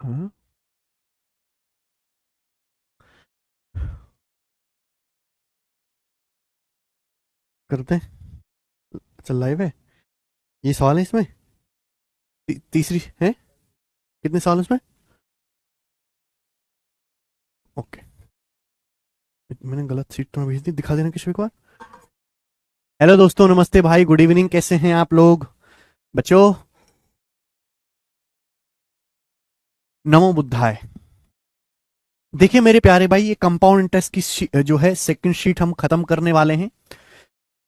हाँ, करते हैं। चल लाइव है। ये सवाल है इसमें। तीसरी है। कितने सवाल उसमें? ओके। मैंने गलत सीट तो भेज दी, दिखा देना किसी एक बार। हेलो दोस्तों, नमस्ते भाई, गुड इवनिंग, कैसे हैं आप लोग? बच्चों, नमो बुद्धाय। देखिए मेरे प्यारे भाई, ये कंपाउंड इंटरेस्ट की जो है सेकंड शीट हम खत्म करने वाले हैं।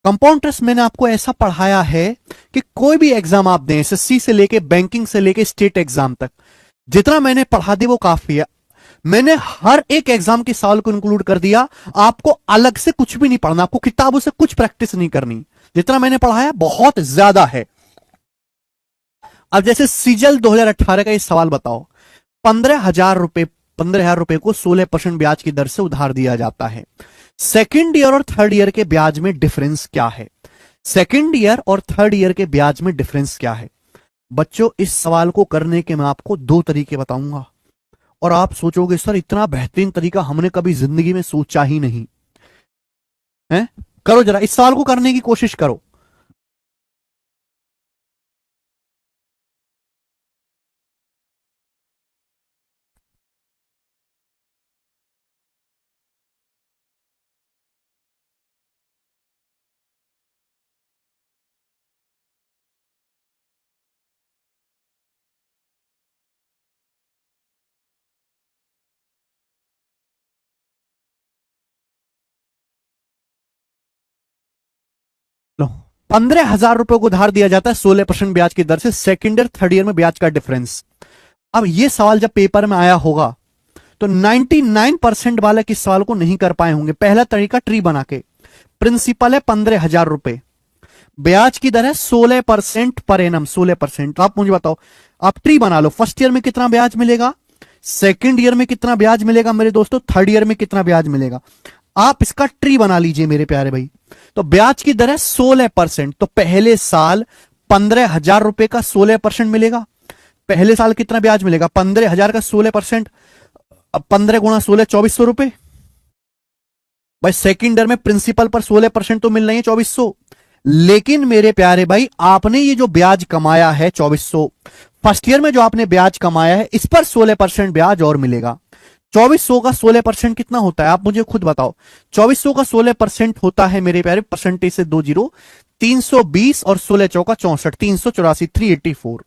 कंपाउंड इंटरेस्ट मैंने आपको ऐसा पढ़ाया है कि कोई भी एग्जाम आप दें, एसएससी से लेके बैंकिंग से लेके स्टेट एग्जाम तक, जितना मैंने पढ़ा दिया वो काफी है। मैंने हर एक एग्जाम के सवाल को इंक्लूड कर दिया। आपको अलग से कुछ भी नहीं पढ़ना, आपको किताबों से कुछ प्रैक्टिस नहीं करनी। जितना मैंने पढ़ाया बहुत ज्यादा है। अब जैसे सीजल 2018 का ये सवाल बताओ। 15,000 रुपए, 15,000 रुपए को 16% ब्याज की दर से उधार दिया जाता है। सेकेंड ईयर और थर्ड ईयर के ब्याज में डिफरेंस क्या है? सेकेंड ईयर और थर्ड ईयर के ब्याज में डिफरेंस क्या है? बच्चों, इस सवाल को करने के मैं आपको दो तरीके बताऊंगा। और आप सोचोगे सर इतना बेहतरीन तरीका हमने कभी जिंदगी में सोचा ही नहीं है। करो जरा इस सवाल को करने की कोशिश करो। लो, 15,000 रुपए को उधार दिया जाता है 16% ब्याज की दर से, सेकेंड ईयर थर्ड ईयर में ब्याज का डिफरेंस। अब ये सवाल जब पेपर में आया होगा तो 99% वाले किस सवाल को नहीं कर पाए होंगे। पहला तरीका ट्री बना के, प्रिंसिपल है 15,000 रुपए, ब्याज की दर है 16% पर एनम, 16%। तो आप मुझे बताओ, आप ट्री बना लो, फर्स्ट ईयर में कितना ब्याज मिलेगा, सेकेंड ईयर में कितना ब्याज मिलेगा मेरे दोस्तों, थर्ड ईयर में कितना ब्याज मिलेगा। आप इसका ट्री बना लीजिए मेरे प्यारे भाई। तो ब्याज की दर है 16%, तो पहले साल 15,000 रुपए का 16% मिलेगा। पहले साल कितना ब्याज मिलेगा? 15,000 का 16%। अब 15 × 16 2400 रुपए। भाई सेकेंड ईयर में प्रिंसिपल पर 16% तो मिल रही है 2400। लेकिन मेरे प्यारे भाई, आपने ये जो ब्याज कमाया है 2400, फर्स्ट ईयर में जो आपने ब्याज कमाया है इस पर 16% ब्याज और मिलेगा। 2400 का 16% कितना होता है आप मुझे खुद बताओ। 2400 का 16% होता है मेरे प्यारे, परसेंटेज से 20, 320 और 16 चौका 64, 384, 384।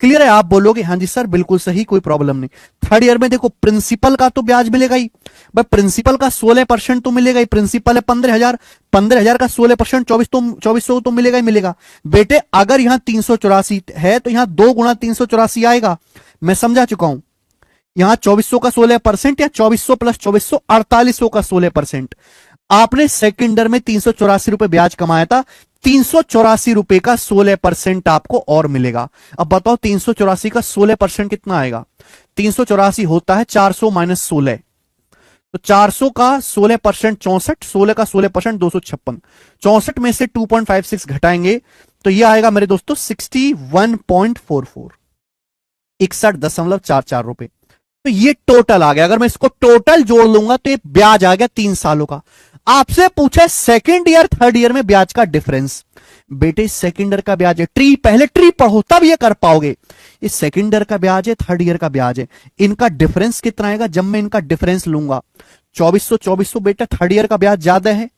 क्लियर है? आप बोलोगे हाँ जी सर बिल्कुल सही, कोई प्रॉब्लम नहीं। थर्ड ईयर में देखो, प्रिंसिपल का तो ब्याज मिलेगा ही भाई, प्रिंसिपल का 16% तो मिलेगा ही। प्रिंसिपल है 15,000, 15,000 का 16% 2400 तो मिलेगा ही मिलेगा। बेटे अगर यहां 384 है तो यहां 2 × 384 आएगा। मैं समझा चुका हूं। यहां 2400 का 16% या 2400 प्लस 2400 4800 का 16%। आपने सेकेंडर में 384 रुपए ब्याज कमाया था, 384 रुपए का 16% आपको और मिलेगा। अब बताओ 384 का 16% कितना आएगा? 384 होता है 400 माइनस 16, तो 400 का 16% 64, 16 का 16% 256। 64 में से 2.56 घटाएंगे तो यह आएगा मेरे दोस्तों 61.44, 61.44 रुपए। तो ये टोटल आ गया। अगर मैं इसको टोटल जोड़ लूंगा तो ये ब्याज आ गया 3 सालों का। आपसे पूछे सेकेंड ईयर थर्ड ईयर में ब्याज का डिफरेंस। बेटे सेकेंड ईयर का ब्याज है, ट्री पहले ट्री पढ़ो तब ये कर पाओगे। ये सेकेंड ईयर का ब्याज है, थर्ड ईयर का ब्याज है, इनका डिफरेंस कितना आएगा जब मैं इनका डिफरेंस लूंगा? 2400 2400। बेटा थर्ड ईयर का ब्याज ज्यादा है,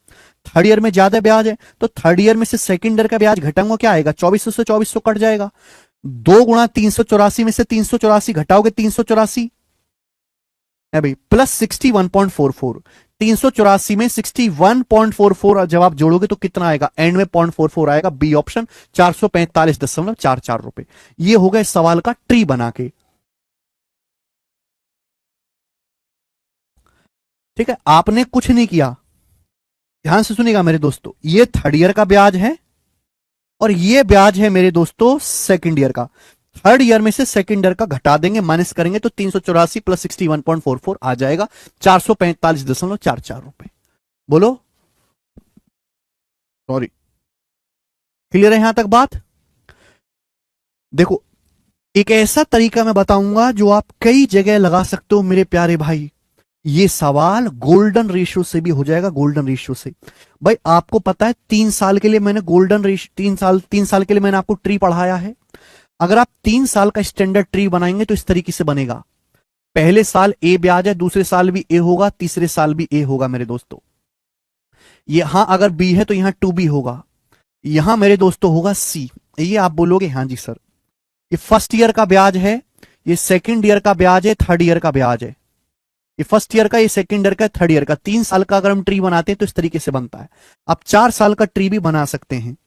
थर्ड ईयर में ज्यादा ब्याज है, तो थर्ड ईयर में से सेकेंड ईयर का ब्याज घटाऊंगा, क्या आएगा? 2400 से 2400 कट जाएगा। 2 × 384 में से 384 घटाओगे 384 है भाई, प्लस 61.44। 384 में 61.44 जब आप जोड़ोगे तो कितना आएगा? एंड में 0.44 आएगा, बी ऑप्शन, 445.44 रुपए। ये हो गया इस सवाल का ट्री बना के। ठीक है, आपने कुछ नहीं किया। ध्यान से सुनिएगा मेरे दोस्तों, ये थर्ड ईयर का ब्याज है और ये ब्याज है मेरे दोस्तों सेकंड ईयर का। थर्ड ईयर में से सेकंड ईयर का घटा देंगे, माइनस करेंगे तो 384 प्लस 61.44 आ जाएगा 445.44 रुपए। बोलो। सॉरी, क्लियर है यहां तक बात? देखो, एक ऐसा तरीका मैं बताऊंगा जो आप कई जगह लगा सकते हो मेरे प्यारे भाई। ये सवाल गोल्डन रेशियो से भी हो जाएगा, गोल्डन रेशियो से। भाई आपको पता है 3 साल के लिए मैंने गोल्डन रेशियो, 3 साल के लिए मैंने आपको ट्री पढ़ाया है। अगर आप 3 साल का स्टैंडर्ड ट्री बनाएंगे तो इस तरीके से बनेगा। पहले साल ए ब्याज है, दूसरे साल भी ए होगा, तीसरे साल भी ए होगा मेरे दोस्तों। यहां अगर बी है तो यहां 2B होगा, यहां मेरे दोस्तों होगा सी। ये आप बोलोगे हाँ जी सर, ये फर्स्ट ईयर का ब्याज है, ये सेकंड ईयर का ब्याज है, थर्ड ईयर का ब्याज है। ये फर्स्ट ईयर का, ये सेकंड ईयर का, थर्ड ईयर का। 3 साल का अगर हम ट्री बनाते हैं तो इस तरीके से बनता है। आप 4 साल का ट्री भी बना सकते हैं।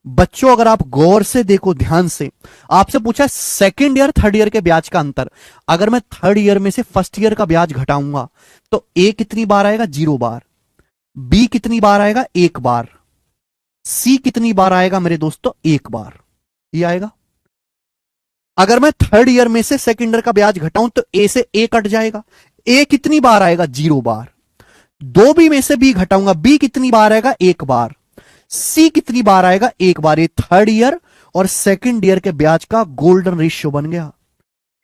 बच्चों अगर आप गौर से देखो, ध्यान से, आपसे पूछा सेकंड ईयर थर्ड ईयर के ब्याज का अंतर। अगर मैं थर्ड ईयर में से फर्स्ट ईयर का ब्याज घटाऊंगा तो ए कितनी बार आएगा? 0 बार। बी कितनी बार आएगा? 1 बार। सी कितनी बार आएगा मेरे दोस्तों? 1 बार। ये आएगा। अगर मैं थर्ड ईयर में से सेकंड ईयर का ब्याज घटाऊं तो ए से ए कट जाएगा। ए कितनी बार आएगा? 0 बार। 2B में से बी घटाऊंगा, बी कितनी बार आएगा? 1 बार। सी कितनी बार आएगा? 1 बार। ये थर्ड ईयर और सेकंड ईयर के ब्याज का गोल्डन रेशियो बन गया।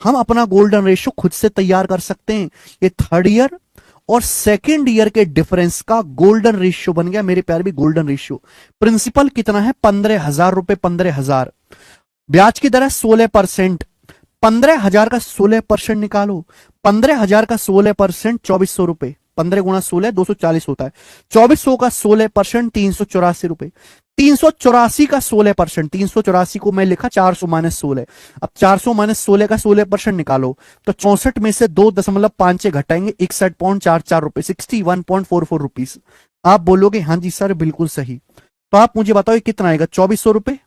हम अपना गोल्डन रेशियो खुद से तैयार कर सकते हैं। ये थर्ड ईयर और सेकंड ईयर के डिफरेंस का गोल्डन रेशियो बन गया मेरे प्यारे भी, गोल्डन रेशियो। प्रिंसिपल कितना है? 15,000 रुपए। 15,000। ब्याज की दर है 16%। 15,000 का 16% निकालो। 15,000 का 16% 2,400 रुपए। 15 गुणा 16 240 होता है। 2,400 का 16% 384 रुपए। 384 का 16%, 384 को मैं लिखा 400 माइनस 16। अब 400 माइनस 16 का 16% निकालो तो 64 में से 2.56 घटाएंगे, 61.44 रुपए, 61.44 रुपीज। आप बोलोगे हाँ जी सर बिल्कुल सही। तो आप मुझे बताओ ये कितना आएगा? 2,400 रुपए।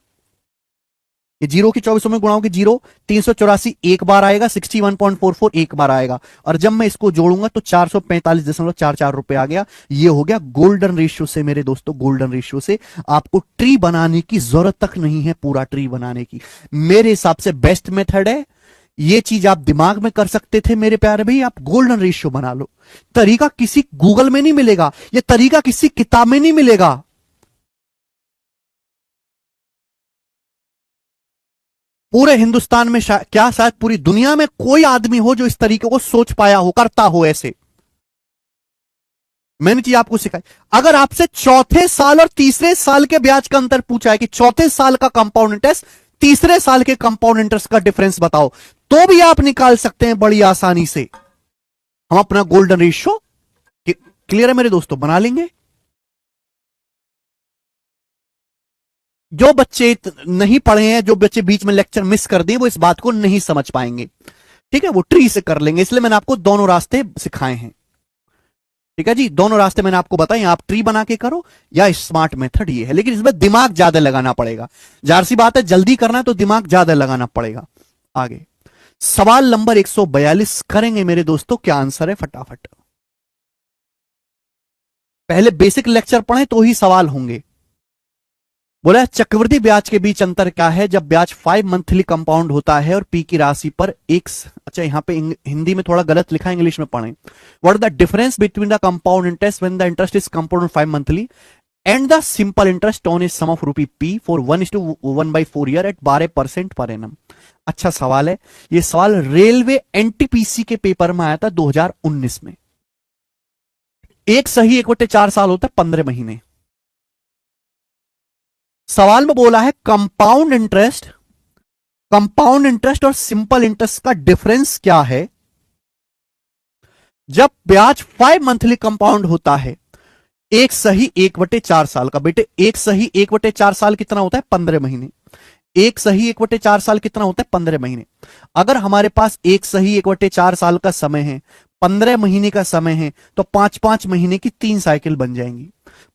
ये जीरो की 2,400 में गुणा होगी जीरो, 384 एक बार आएगा, 61.44 एक बार आएगा, और जब मैं इसको जोड़ूंगा तो 445.44 रुपए आ गया। ये हो गया गोल्डन रेशियो से मेरे दोस्तों, गोल्डन रेशियो से। आपको ट्री बनाने की जरूरत तक नहीं है, पूरा ट्री बनाने की। मेरे हिसाब से बेस्ट मेथड है। ये चीज आप दिमाग में कर सकते थे मेरे प्यारे भाई, आप गोल्डन रेशियो बना लो। तरीका किसी गूगल में नहीं मिलेगा, ये तरीका किसी किताब में नहीं मिलेगा। पूरे हिंदुस्तान में क्या शायद पूरी दुनिया में कोई आदमी हो जो इस तरीके को सोच पाया हो, करता हो ऐसे। मैंने चीज आपको सिखाई। अगर आपसे चौथे साल और तीसरे साल के ब्याज का अंतर पूछा है कि चौथे साल का कंपाउंड इंटरेस्ट, तीसरे साल के कंपाउंड इंटरेस्ट का डिफरेंस बताओ, तो भी आप निकाल सकते हैं बड़ी आसानी से। हम अपना गोल्डन रेशियो, क्लियर है मेरे दोस्तों, बना लेंगे। जो बच्चे नहीं पढ़े हैं, जो बच्चे बीच में लेक्चर मिस कर दिए, वो इस बात को नहीं समझ पाएंगे। ठीक है, वो ट्री से कर लेंगे, इसलिए मैंने आपको दोनों रास्ते सिखाए हैं। ठीक है जी, दोनों रास्ते मैंने आपको बताए, आप ट्री बना के करो या स्मार्ट मेथड ये है, लेकिन इसमें दिमाग ज्यादा लगाना पड़ेगा। जाहिर सी बात है, जल्दी करना है तो दिमाग ज्यादा लगाना पड़ेगा। आगे सवाल नंबर 142 करेंगे मेरे दोस्तों। क्या आंसर है फटाफट? पहले बेसिक लेक्चर पढ़ें तो ही सवाल होंगे। बोला चक्रवृद्धि ब्याज के बीच अंतर क्या है जब ब्याज 5 मंथली कंपाउंड होता है और पी की राशि पर एक। अच्छा, यहां पे हिंदी में थोड़ा गलत लिखा है, इंग्लिश में पढ़ें। What the difference between the compound interest when the interest is compound 5 monthly and the simple interest on a sum of rupee P for 1:1/4 year at 12% per annum. अच्छा सवाल है ये। सवाल रेलवे एनटीपीसी के paper में आया था 2019 में। एक सही 1/4 साल होता है 15 महीने। सवाल में बोला है कंपाउंड इंटरेस्ट और सिंपल इंटरेस्ट का डिफरेंस क्या है जब ब्याज 5 मंथली कंपाउंड होता है। एक सही 1/4 साल का। बेटे एक सही 1/4 साल कितना होता है? 15 महीने। एक सही 1/4 साल कितना होता है? 15 महीने। अगर हमारे पास एक सही 1/4 साल का समय है, 15 महीने का समय है, तो 5-5 महीने की 3 साइकिल बन जाएंगी।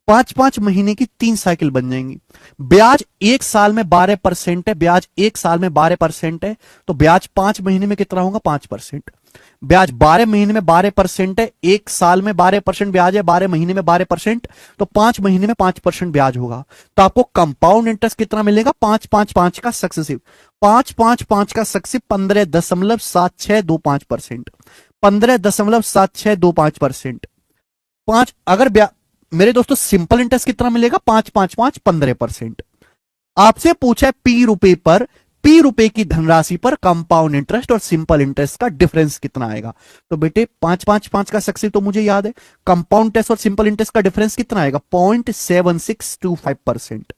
5-5 महीने की 3 साइकिल बन जाएंगी। ब्याज एक साल में 12% है, ब्याज एक साल में 12% है, तो ब्याज 5 महीने में कितना होगा? 5%। ब्याज 12 महीने में 12% है, एक साल में 12% ब्याज है, 12 महीने में 12%, तो 5 महीने में 5% ब्याज होगा। तो आपको कंपाउंड इंटरेस्ट कितना मिलेगा? 5-5-5 का सक्सेसिव। 5-5-5 का सक्सेसिव 15.7625%। 15.7625%। पांच अगर मेरे दोस्तों सिंपल इंटरेस्ट कितना मिलेगा? 5-5-5 15%। आपसे पूछा है पी रुपए पर पी रुपए की धनराशि पर कंपाउंड इंटरेस्ट और सिंपल इंटरेस्ट का डिफरेंस कितना आएगा। तो बेटे 5-5-5 का सक्सेस तो मुझे याद है, कंपाउंड इंटरेस्ट और सिंपल इंटरेस्ट का डिफरेंस कितना आएगा 0.7625%।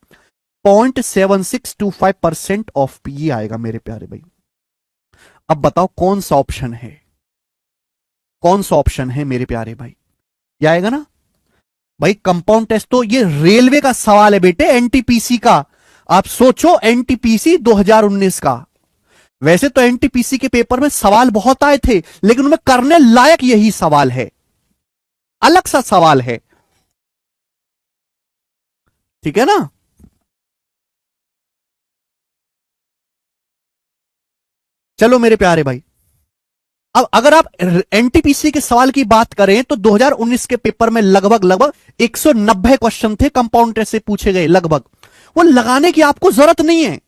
0.7625% ऑफ पी आएगा मेरे प्यारे भाई। अब बताओ कौन सा ऑप्शन है, कौन सा ऑप्शन है मेरे प्यारे भाई, ये आएगा ना भाई कंपाउंड टेस्ट। तो ये रेलवे का सवाल है बेटे, एनटीपीसी का। आप सोचो एनटीपीसी 2019 का। वैसे तो एनटीपीसी के पेपर में सवाल बहुत आए थे, लेकिन उनमें करने लायक यही सवाल है, अलग सा सवाल है, ठीक है ना। चलो मेरे प्यारे भाई, अब अगर आप एनटीपीसी के सवाल की बात करें तो 2019 के पेपर में लगभग 190 क्वेश्चन थे कंपाउंड टेस्ट से पूछे गए, लगभग। वो लगाने की आपको जरूरत नहीं है,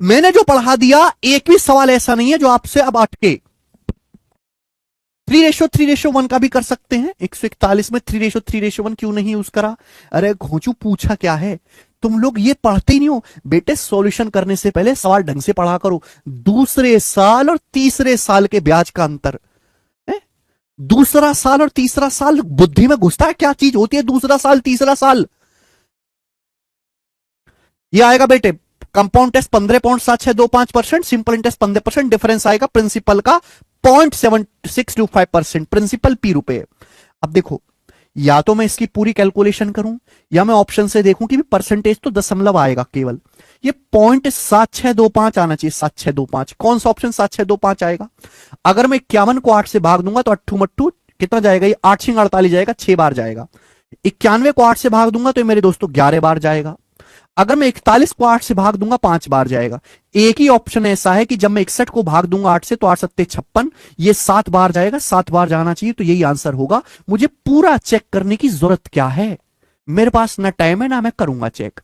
मैंने जो पढ़ा दिया एक भी सवाल ऐसा नहीं है जो आपसे अब अटके। 3:1 का भी कर सकते हैं, 141 में 3:1 क्यों नहीं यूज करा। अरे घोंचू पूछा क्या है, तुम लोग ये पढ़ते ही नहीं हो बेटे। सॉल्यूशन करने से पहले सवाल ढंग से पढ़ा करो। दूसरे साल और तीसरे साल के ब्याज का अंतर है? दूसरा साल और तीसरा साल बुद्धि में घुसता है, क्या चीज होती है दूसरा साल तीसरा साल। ये आएगा बेटे compound interest 15.7625%, simple interest 15%, difference आएगा प्रिंसिपल का 0.7625%, प्रिंसिपल पी रुपए। अब देखो, या तो मैं इसकी पूरी कैलकुलेशन करूं या मैं ऑप्शन से देखूं कि परसेंटेज तो दशमलव आएगा केवल। ये 0.7625 आना चाहिए, 7625। कौन सा ऑप्शन 7625 आएगा। अगर मैं 51 को 8 से भाग दूंगा तो अट्ठू मट्ठू कितना जाएगा, ये 8 6 48 जाएगा, 6 बार जाएगा। 91 को 8 से भाग दूंगा तो मेरे दोस्तों 11 बार जाएगा। अगर मैं 41 को 8 से भाग दूंगा 5 बार जाएगा। एक ही ऑप्शन ऐसा है कि जब मैं 61 को भाग दूंगा 8 से तो 8 सत्ते 56, ये 7 बार जाएगा, 7 बार जाना चाहिए, तो यही आंसर होगा। मुझे पूरा चेक करने की जरूरत क्या है, मेरे पास ना टाइम है ना मैं करूंगा चेक।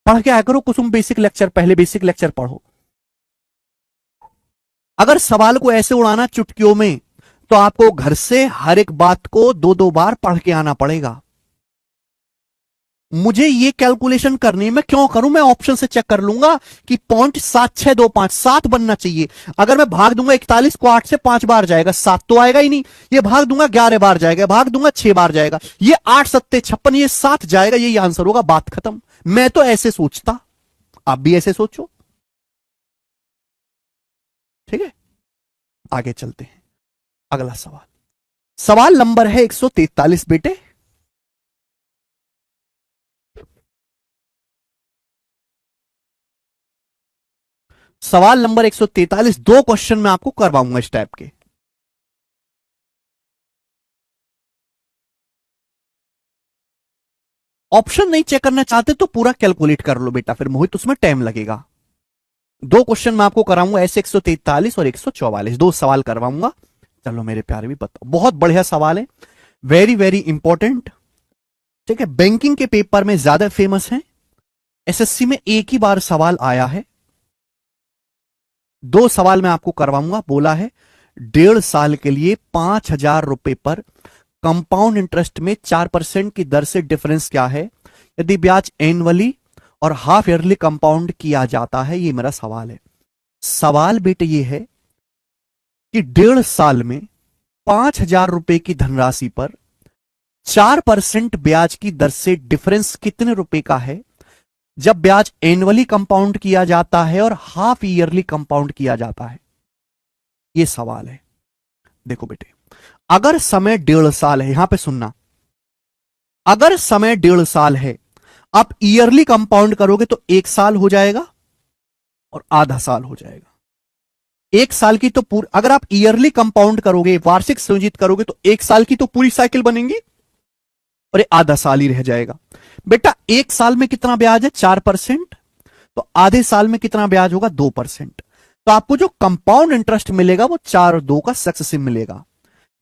पढ़ के आया करो कुसुम बेसिक लेक्चर, पहले बेसिक लेक्चर पढ़ो। अगर सवाल को ऐसे उड़ाना चुटकियों में तो आपको घर से हर एक बात को 2-2 बार पढ़ के आना पड़ेगा। मुझे ये कैलकुलेशन करनी, मैं क्यों करूं, मैं ऑप्शन से चेक कर लूंगा कि 0.7625 7 बनना चाहिए। अगर मैं भाग दूंगा 41 को 8 से 5 बार जाएगा, 7 तो आएगा ही नहीं। ये भाग दूंगा 11 बार जाएगा, भाग दूंगा 6 बार जाएगा, ये 8 सत्ते 56, ये 7 जाएगा, यही आंसर होगा, बात खत्म। मैं तो ऐसे सोचता, आप भी ऐसे सोचो, ठीक है। आगे चलते हैं, अगला सवाल, सवाल नंबर है 143 बेटे। सवाल नंबर 143, 2 क्वेश्चन मैं आपको करवाऊंगा इस टाइप के। ऑप्शन नहीं चेक करना चाहते तो पूरा कैलकुलेट कर लो बेटा, फिर मोहित उसमें टाइम लगेगा। 2 क्वेश्चन मैं आपको कराऊंगा, ऐसे 143 और 144, 2 सवाल करवाऊंगा। चलो मेरे प्यारे भी बताओ, बहुत बढ़िया सवाल है, वेरी वेरी इंपॉर्टेंट, ठीक है। बैंकिंग के पेपर में ज्यादा फेमस है, एसएससी में एक ही बार सवाल आया है। 2 सवाल मैं आपको करवाऊंगा। बोला है 1.5 साल के लिए 5,000 रुपए पर कंपाउंड इंटरेस्ट में 4% की दर से डिफरेंस क्या है यदि ब्याज एनुअली और हाफ ईयरली कंपाउंड किया जाता है। ये मेरा सवाल है। सवाल बेटे ये है कि 1.5 साल में 5,000 रुपए की धनराशि पर 4% ब्याज की दर से डिफरेंस कितने रुपए का है जब ब्याज एनुअली कंपाउंड किया जाता है और हाफ ईयरली कंपाउंड किया जाता है। यह सवाल है। देखो बेटे, अगर समय 1.5 साल है, यहां पे सुनना, अगर समय 1.5 साल है, आप ईयरली कंपाउंड करोगे तो 1 साल हो जाएगा और आधा साल हो जाएगा। 1 साल की तो पूरी, अगर आप ईयरली कंपाउंड करोगे, वार्षिक संयोजित करोगे तो 1 साल की तो पूरी साइकिल बनेंगी और ये आधा साल ही रह जाएगा। बेटा 1 साल में कितना ब्याज है 4%, तो आधे साल में कितना ब्याज होगा 2%। तो आपको जो कंपाउंड इंटरेस्ट मिलेगा वो 4 और 2 का सक्सेसिव मिलेगा।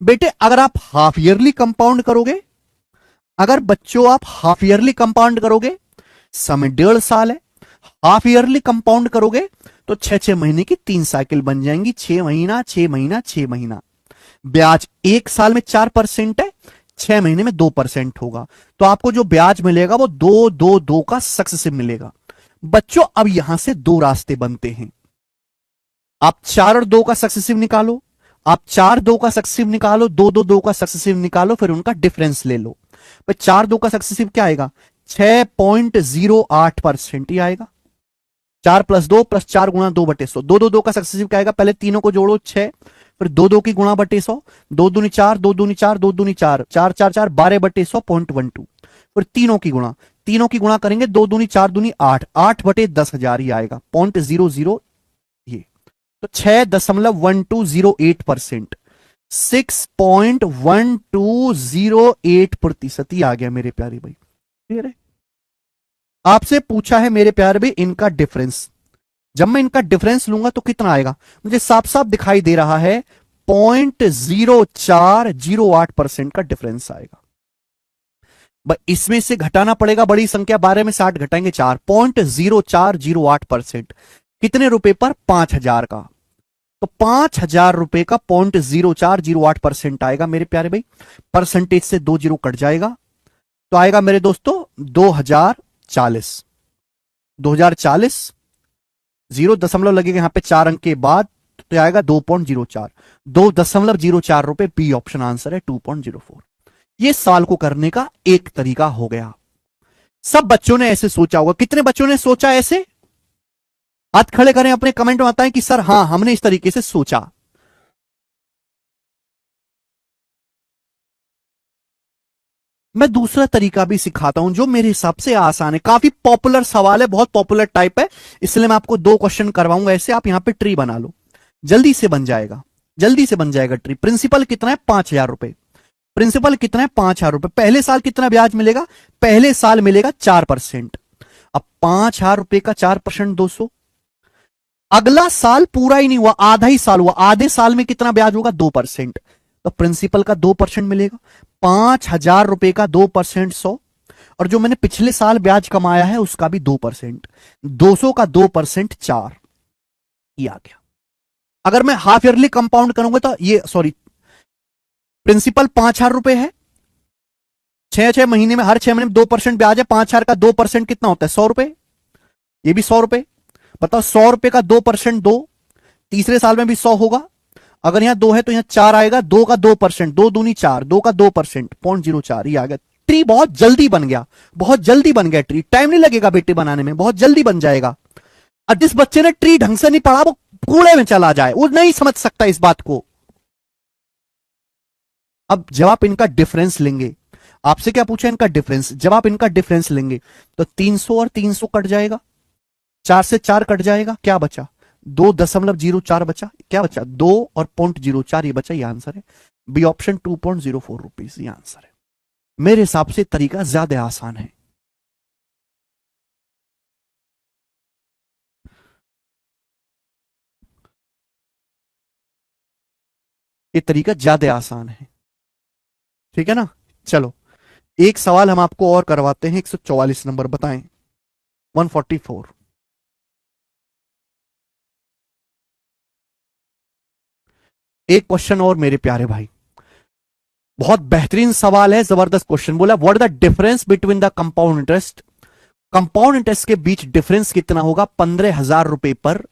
बेटे अगर आप हाफ ईयरली कंपाउंड करोगे, अगर बच्चों आप हाफ ईयरली कंपाउंड करोगे, समय 1.5 साल है, हाफ ईयरली कंपाउंड करोगे तो 6-6 महीने की 3 साइकिल बन जाएंगी, 6 महीना 6 महीना 6 महीना। ब्याज 1 साल में 4% है, 6 महीने में 2% होगा, तो आपको जो ब्याज मिलेगा वो 2-2-2 का सक्सेसिव मिलेगा। बच्चों अब यहां से दो रास्ते बनते हैं। आप 4 और 2 का सक्सेसिव निकालो, आप 4 2 का सक्सेसिव निकालो, 2 2 2 का सक्सेसिव निकालो, फिर उनका डिफरेंस ले लो। भाई 4 2 का सक्सेसिव क्या आएगा? 6.08% ही आएगा। 4 + 2 + 4 × 2/100। 2 2 2 का सक्सेसिव क्या आएगा? पहले तीनों को जोड़ो 6, फिर 2 2 की गुणा बटे 100, 2 दूनी 4, 2 दूनी 4, 2 दूनी 4, 4 4 4, 12/100 0.12। फिर तीनों की गुणा करेंगे, 2 दूनी 4 दूनी 8, 8/10,000 ही आएगा 0.00। ये तो 6.1208%, 6.1208% ही आ गया मेरे प्यारे भाई। क्लियर है? आपसे पूछा है मेरे प्यारे भाई इनका डिफरेंस। जब मैं इनका डिफरेंस लूंगा तो कितना आएगा? मुझे साफ साफ दिखाई दे रहा है 0.0408% का डिफरेंस आएगा। इसमें से घटाना पड़ेगा बड़ी संख्या, 12 में 60 घटाएंगे 4, 0.0408%। कितने रुपए पर? 5,000 का। तो 5,000 रुपए का 0.0408% आएगा मेरे प्यारे भाई। परसेंटेज से 2 जीरो कट जाएगा तो आएगा मेरे दोस्तों 2040। 2040, 0 दशमलव लगेगा यहां पे 4 अंक के बाद, तो आएगा 2.04। 2.04 रुपए। बी ऑप्शन आंसर है 2.04। ये सवाल को करने का एक तरीका हो गया। सब बच्चों ने ऐसे सोचा होगा। कितने बच्चों ने सोचा ऐसे? हाथ खड़े करें, अपने कमेंट में बताएं कि सर हां हमने इस तरीके से सोचा। मैं दूसरा तरीका भी सिखाता हूं जो मेरे हिसाब से आसान है। काफी पॉपुलर सवाल है, बहुत पॉपुलर टाइप है, इसलिए मैं आपको 2 क्वेश्चन करवाऊंगा ऐसे। आप यहां पे ट्री बना लो, जल्दी से बन जाएगा, जल्दी से बन जाएगा ट्री। प्रिंसिपल कितना है? 5,000 रुपए। प्रिंसिपल कितना है? 5,000 रुपए। पहले साल कितना ब्याज मिलेगा? पहले साल मिलेगा 4%। अब 5,000 रुपए का 4% 200। अगला साल पूरा ही नहीं हुआ, आधा ही साल हुआ, आधे साल में कितना ब्याज होगा? 2%। तो प्रिंसिपल का 2% मिलेगा। 5,000 रुपए का 2% 100, और जो मैंने पिछले साल ब्याज कमाया है उसका भी 2%। 200 का 2% 4, ये आ गया। अगर मैं हाफ ईयरली कंपाउंड करूंगा तो ये सॉरी, प्रिंसिपल 5,000 रुपए है, 6 महीने में, हर 6 महीने में 2% ब्याज है। 5,000 का 2% कितना होता है? 100 रुपए। ये भी 100 रुपए। बताओ 100 रुपए का 2% 2, तीसरे साल में भी 100 होगा। अगर यहां 2 है तो यहां 4 आएगा। 2 का 2%, 2 दूनी 4, 2 का 2% 0.04, ये आ गया। ट्री बहुत जल्दी बन गया, बहुत जल्दी बन गया ट्री। टाइम नहीं लगेगा बेटे बनाने में, बहुत जल्दी बन जाएगा। और जिस बच्चे ने ट्री ढंग से नहीं पढ़ा वो कूड़े में चला जाए, वो नहीं समझ सकता इस बात को। अब जब आप इनका डिफरेंस लेंगे, आपसे क्या पूछा? इनका डिफरेंस। जब आप इनका डिफरेंस लेंगे तो 300 और 300 कट जाएगा, 4 से 4 कट जाएगा, क्या बचा? 2.04 बचा। क्या बचा? 2 और 0.04, ये बचा। ये आंसर है बी ऑप्शन 2.04 रुपीज, ये आंसर है। मेरे हिसाब से तरीका ज्यादा आसान है। ये तरीका ज्यादा आसान है, ठीक है ना? चलो एक सवाल हम आपको और करवाते हैं। 144 नंबर बताएं। 144। एक क्वेश्चन और मेरे प्यारे भाई, बहुत बेहतरीन सवाल है, जबरदस्त क्वेश्चन। बोला what the difference between the compound interest. Compound interest के बीच डिफरेंस कितना होगा? 15,000 रुपए पर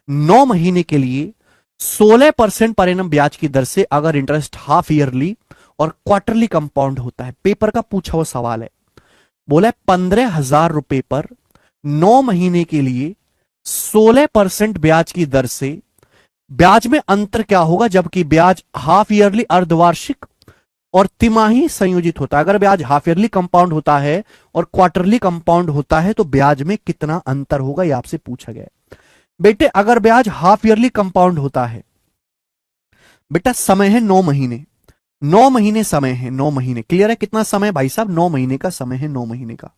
9 महीने के लिए 16% पर एनम ब्याज की दर से, अगर इंटरेस्ट हाफ ईयरली और क्वार्टरली कंपाउंड होता है। पेपर का पूछा हुआ सवाल है। बोला 15,000 रुपए पर 9 महीने के लिए 16% ब्याज की दर से, ब्याज में अंतर क्या होगा जबकि ब्याज हाफ ईयरली, अर्धवार्षिक और तिमाही संयोजित होता है। अगर ब्याज हाफ ईयरली कंपाउंड होता है और क्वार्टरली कंपाउंड होता है तो ब्याज में कितना अंतर होगा, यह आपसे पूछा गया है। बेटे अगर ब्याज हाफ ईयरली कंपाउंड होता है, बेटा समय है 9 महीने, 9 महीने समय है, 9 महीने। क्लियर है? कितना समय भाई साहब? 9 महीने का समय है, 9 महीने का।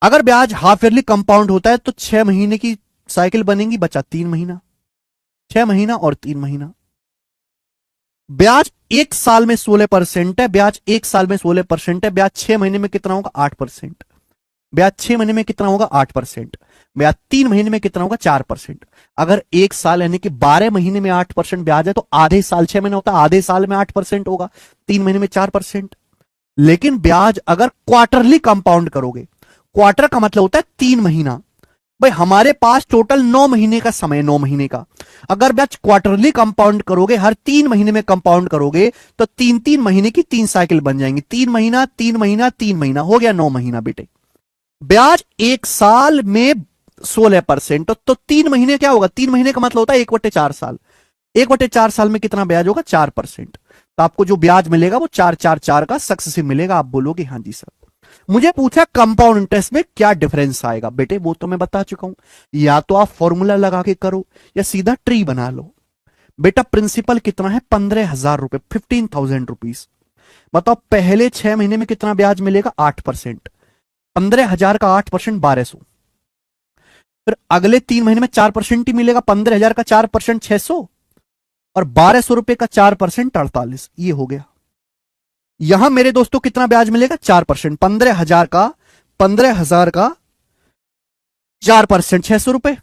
अगर ब्याज हाफ ईयरली कंपाउंड होता है तो 6 महीने की साइकिल बनेगी, बचा 3 महीना, 6 महीना और 3 महीना। ब्याज एक साल में 16% है, ब्याज एक साल में 16% है। ब्याज 6 महीने में कितना होगा? 8%। ब्याज 6 महीने में कितना होगा? 8%। ब्याज 3 महीने में कितना होगा? 4%। अगर एक साल यानी कि 12 महीने में 8% ब्याज है तो आधे साल 6 महीने होता है, आधे साल में 8% होगा, 3 महीने में 4%। लेकिन ब्याज अगर क्वार्टरली कंपाउंड करोगे, क्वार्टर का मतलब होता है 3 महीना। भाई हमारे पास टोटल 9 महीने का समय, 9 महीने का। अगर बैच क्वार्टरली कंपाउंड करोगे, हर 3 महीने में कंपाउंड करोगे, तो 3-3 महीने की 3 साइकिल बन जाएंगी। 3 महीना 3 महीना 3 महीना, हो गया 9 महीना बेटे। ब्याज 1 साल में 16%, तो 3 महीने क्या होगा? 3 महीने का मतलब होता है 1/4 साल। 1/4 साल में कितना ब्याज होगा? 4%। तो आपको जो ब्याज मिलेगा वो 4-4-4 का सक्सेसिव मिलेगा। आप बोलोगे हाँ जी सर। मुझे पूछा कंपाउंड इंटरेस्ट में क्या डिफरेंस आएगा? बेटे वो तो मैं बता चुका हूं, या तो आप फॉर्मूला लगा के करो या सीधा ट्री बना लो। बेटा प्रिंसिपल कितना है? 15,000 रुपए, 15,000 रुपीज। बताओ पहले 6 महीने में कितना ब्याज मिलेगा? 8%। 15,000 का 8% 1200। फिर अगले 3 महीने में 4% ही मिलेगा। 15,000 का 4% 600, और 1200 रुपए का 4% 48। ये हो गया। यहां मेरे दोस्तों कितना ब्याज मिलेगा? 4%। 15,000 का 4%, 600 रुपए।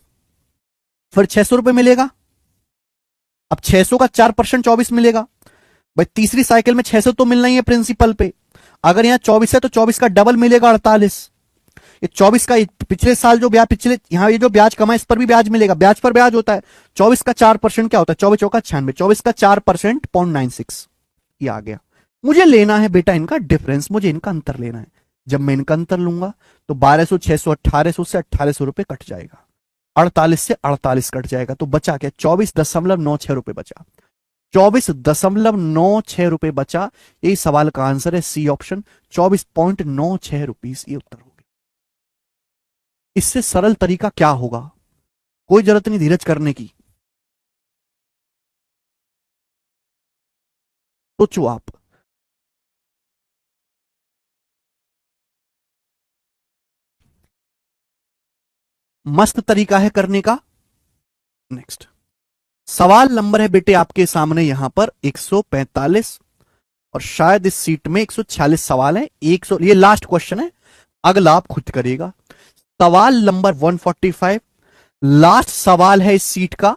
फिर 600 रुपए मिलेगा। अब 600 का 4% 24 मिलेगा। भाई तीसरी साइकिल में 600 तो मिलना ही है प्रिंसिपल पे। अगर यहां 24 है तो 24 का डबल मिलेगा, 48। ये 24 का पिछले साल जो ब्याज, पिछले यहां ये जो ब्याज कमा इस पर भी ब्याज मिलेगा। ब्याज पर ब्याज होता है। 24 का 4% क्या होता है? 24 चौका 96। 24 का 4% 0.96। ये आ गया। मुझे लेना है बेटा इनका डिफरेंस, मुझे इनका अंतर लेना है। जब मैं इनका अंतर लूंगा तो 1200, 600, 1800 से 1800 रुपए कट जाएगा। 48 से 48 कट जाएगा, तो बचा क्या? 24.96 रुपए बचा। 24.96 रुपए बचा। यही सवाल का आंसर है, सी ऑप्शन, 24.96 रुपीज। ये उत्तर हो गया। इससे सरल तरीका क्या होगा? कोई जरूरत नहीं धीरज करने की, सोचो आप। मस्त तरीका है करने का। नेक्स्ट सवाल नंबर है बेटे आपके सामने यहां पर 145, और शायद इस सीट में 146 सवाल है। 100, ये लास्ट क्वेश्चन है, अगला आप खुद करेगा। सवाल नंबर 145 लास्ट सवाल है इस सीट का,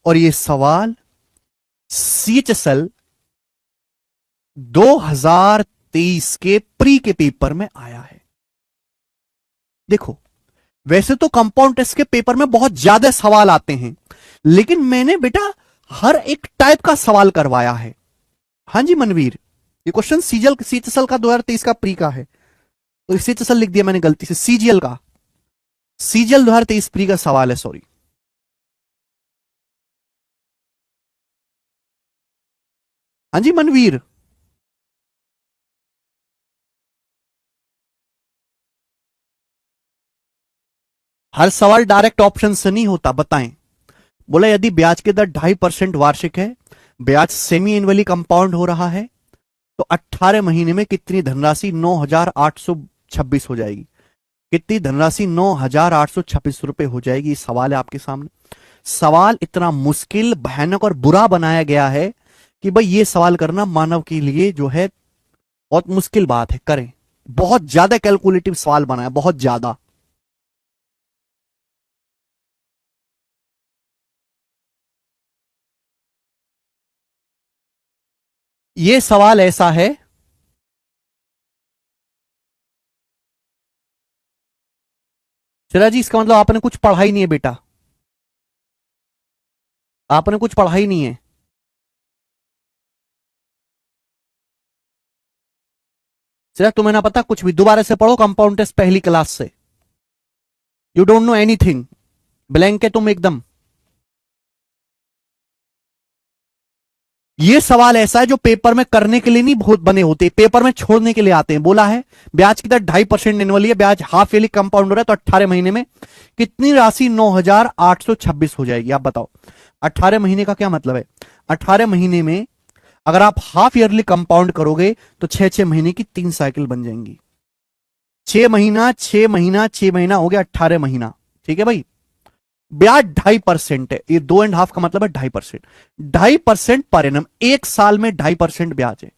और ये सवाल सीएचएसएल 2023 के प्री के पेपर में आया है। देखो वैसे तो कंपाउंड टेस्ट के पेपर में बहुत ज्यादा सवाल आते हैं, लेकिन मैंने बेटा हर एक टाइप का सवाल करवाया है। हाँ जी मनवीर, ये क्वेश्चन सीएचएसएल का 2023 का प्री का है। तो सीएचएसएल लिख दिया मैंने गलती से, सीजीएल का, सीजीएल 2023 प्री का सवाल है, सॉरी। हाँ जी मनवीर, हर सवाल डायरेक्ट ऑप्शन से नहीं होता, बताएं। बोला यदि ब्याज की दर 2.5% वार्षिक है, ब्याज सेमी एनुअली कंपाउंड हो रहा है, तो 18 महीने में कितनी धनराशि? 9,826 हो जाएगी। कितनी धनराशि? 9,826 रुपए हो जाएगी। ये सवाल है आपके सामने। सवाल इतना मुश्किल, भयानक और बुरा बनाया गया है कि भाई ये सवाल करना मानव के लिए जो है बहुत मुश्किल बात है। करें, बहुत ज्यादा कैलकुलेटिव सवाल बनाया, बहुत ज्यादा। ये सवाल ऐसा है, चला जी, इसका मतलब आपने कुछ पढ़ा ही नहीं है बेटा, आपने कुछ पढ़ा ही नहीं है। चला तुम्हें ना पता कुछ भी, दोबारा से पढ़ो कंपाउंड टेस्ट पहली क्लास से। You don't know anything, blank है तुम एकदम। ये सवाल ऐसा है जो पेपर में करने के लिए नहीं बहुत बने होते, पेपर में छोड़ने के लिए आते हैं। बोला है ब्याज की दर 2.5% एनुअली है, ब्याज हाफ ईयरली कंपाउंड हो रहा है, तो 18 महीने में कितनी राशि? 9,826 हो जाएगी। आप बताओ 18 महीने का क्या मतलब है? 18 महीने में अगर आप हाफ ईयरली कंपाउंड करोगे तो 6-6 महीने की 3 साइकिल बन जाएंगी। 6 महीना 6 महीना 6 महीना हो गया 18 महीना। ठीक है भाई, ब्याज 2.5% है। ये 2.5 का मतलब है 2.5%। 2.5% पर एनम, एक साल में 2.5% ब्याज है।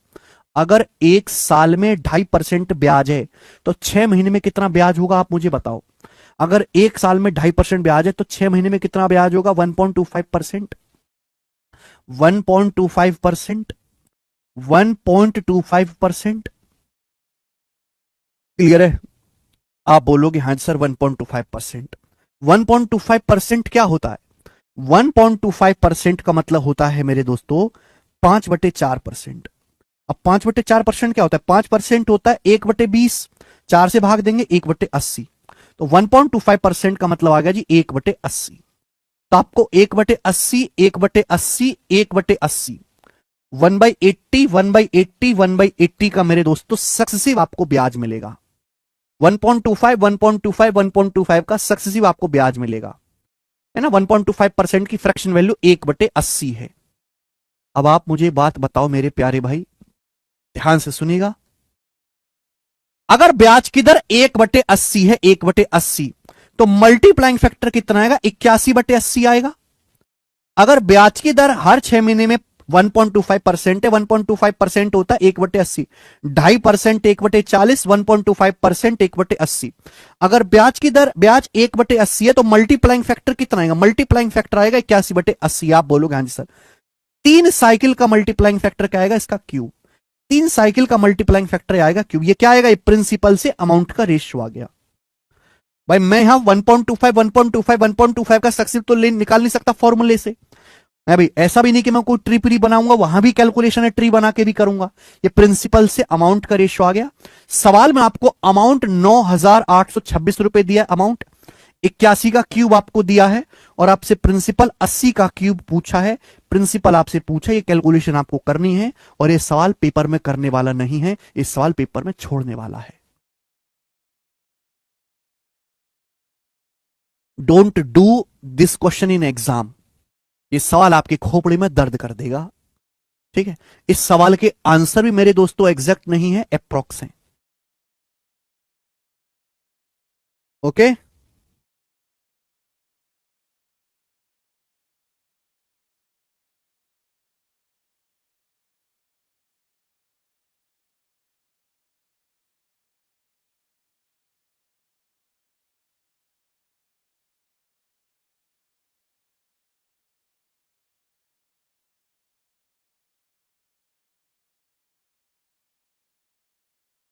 अगर एक साल में 2.5% ब्याज है तो 6 महीने में कितना ब्याज होगा? आप मुझे बताओ। अगर एक साल में 2.5% ब्याज है तो 6 महीने में कितना ब्याज होगा? 1.25%। 1.25%। 1.25%। क्लियर है? आप बोलोगे हाँ सर 1.25%। 1.25% क्या होता है? 1.25% का मतलब होता है मेरे दोस्तों 5/4%। अब 5/4% क्या होता है? 5% होता है 1/20, 4 से भाग देंगे 1/80, तो 1.25% का मतलब आ गया जी 1/80। तो आपको 1/80, 1/80, 1/80, 1/80, 1/80, 1/80 का मेरे दोस्तों सक्सेसिव आपको ब्याज मिलेगा। 1.25, 1.25, 1.25 का सक्सेसिव आपको ब्याज मिलेगा, है ना। 1.25% की फ्रैक्शन वैल्यू 1/80 है। अब आप मुझे बात बताओ मेरे प्यारे भाई, ध्यान से सुनिएगा। अगर ब्याज की दर 1/80 है, 1/80, तो मल्टीप्लाइंग फैक्टर कितना आएगा? 81/80 आएगा। अगर ब्याज की दर हर 6 महीने में 1.25% है, 1.25% होता है 1/80, 2.5% 1/40, 1.25% 1/80। अगर ब्याज की दर ब्याज 1/80 है तो मल्टीप्लाइंग फैक्टर कितना आएगा? मल्टीप्लाइंग फैक्टर आएगा 81/80। आप बोलोगे हाँ जी सर, 3 साइकिल का मल्टीप्लाइंग फैक्टर क्या आएगा? इसका क्यूब। 3 साइकिल का मल्टीप्लाइंग फैक्टर आएगा क्यूब। ये क्या आएगा? ये प्रिंसिपल से अमाउंट का रेशियो आ गया। भाई मैं यहां 1.25 1.25 1.25 का सक्सेस तो निकाल नहीं सकता फॉर्मूले से। मैं भाई ऐसा भी नहीं कि मैं कोई ट्री प्री बनाऊंगा, वहां भी कैलकुलेशन है, ट्री बना के भी करूंगा। ये प्रिंसिपल से अमाउंट का रेशियो आ गया। सवाल में आपको अमाउंट 9,826 रुपए दिया, अमाउंट 81 का क्यूब आपको दिया है, और आपसे प्रिंसिपल 80 का क्यूब पूछा है। प्रिंसिपल आपसे पूछा, ये कैलकुलेशन आपको करनी है, और ये सवाल पेपर में करने वाला नहीं है, ये सवाल पेपर में छोड़ने वाला है। Don't do this question in exam. ये सवाल आपकी खोपड़ी में दर्द कर देगा, ठीक है। इस सवाल के आंसर भी मेरे दोस्तों एग्जैक्ट नहीं है, अप्रोक्स है। ओके,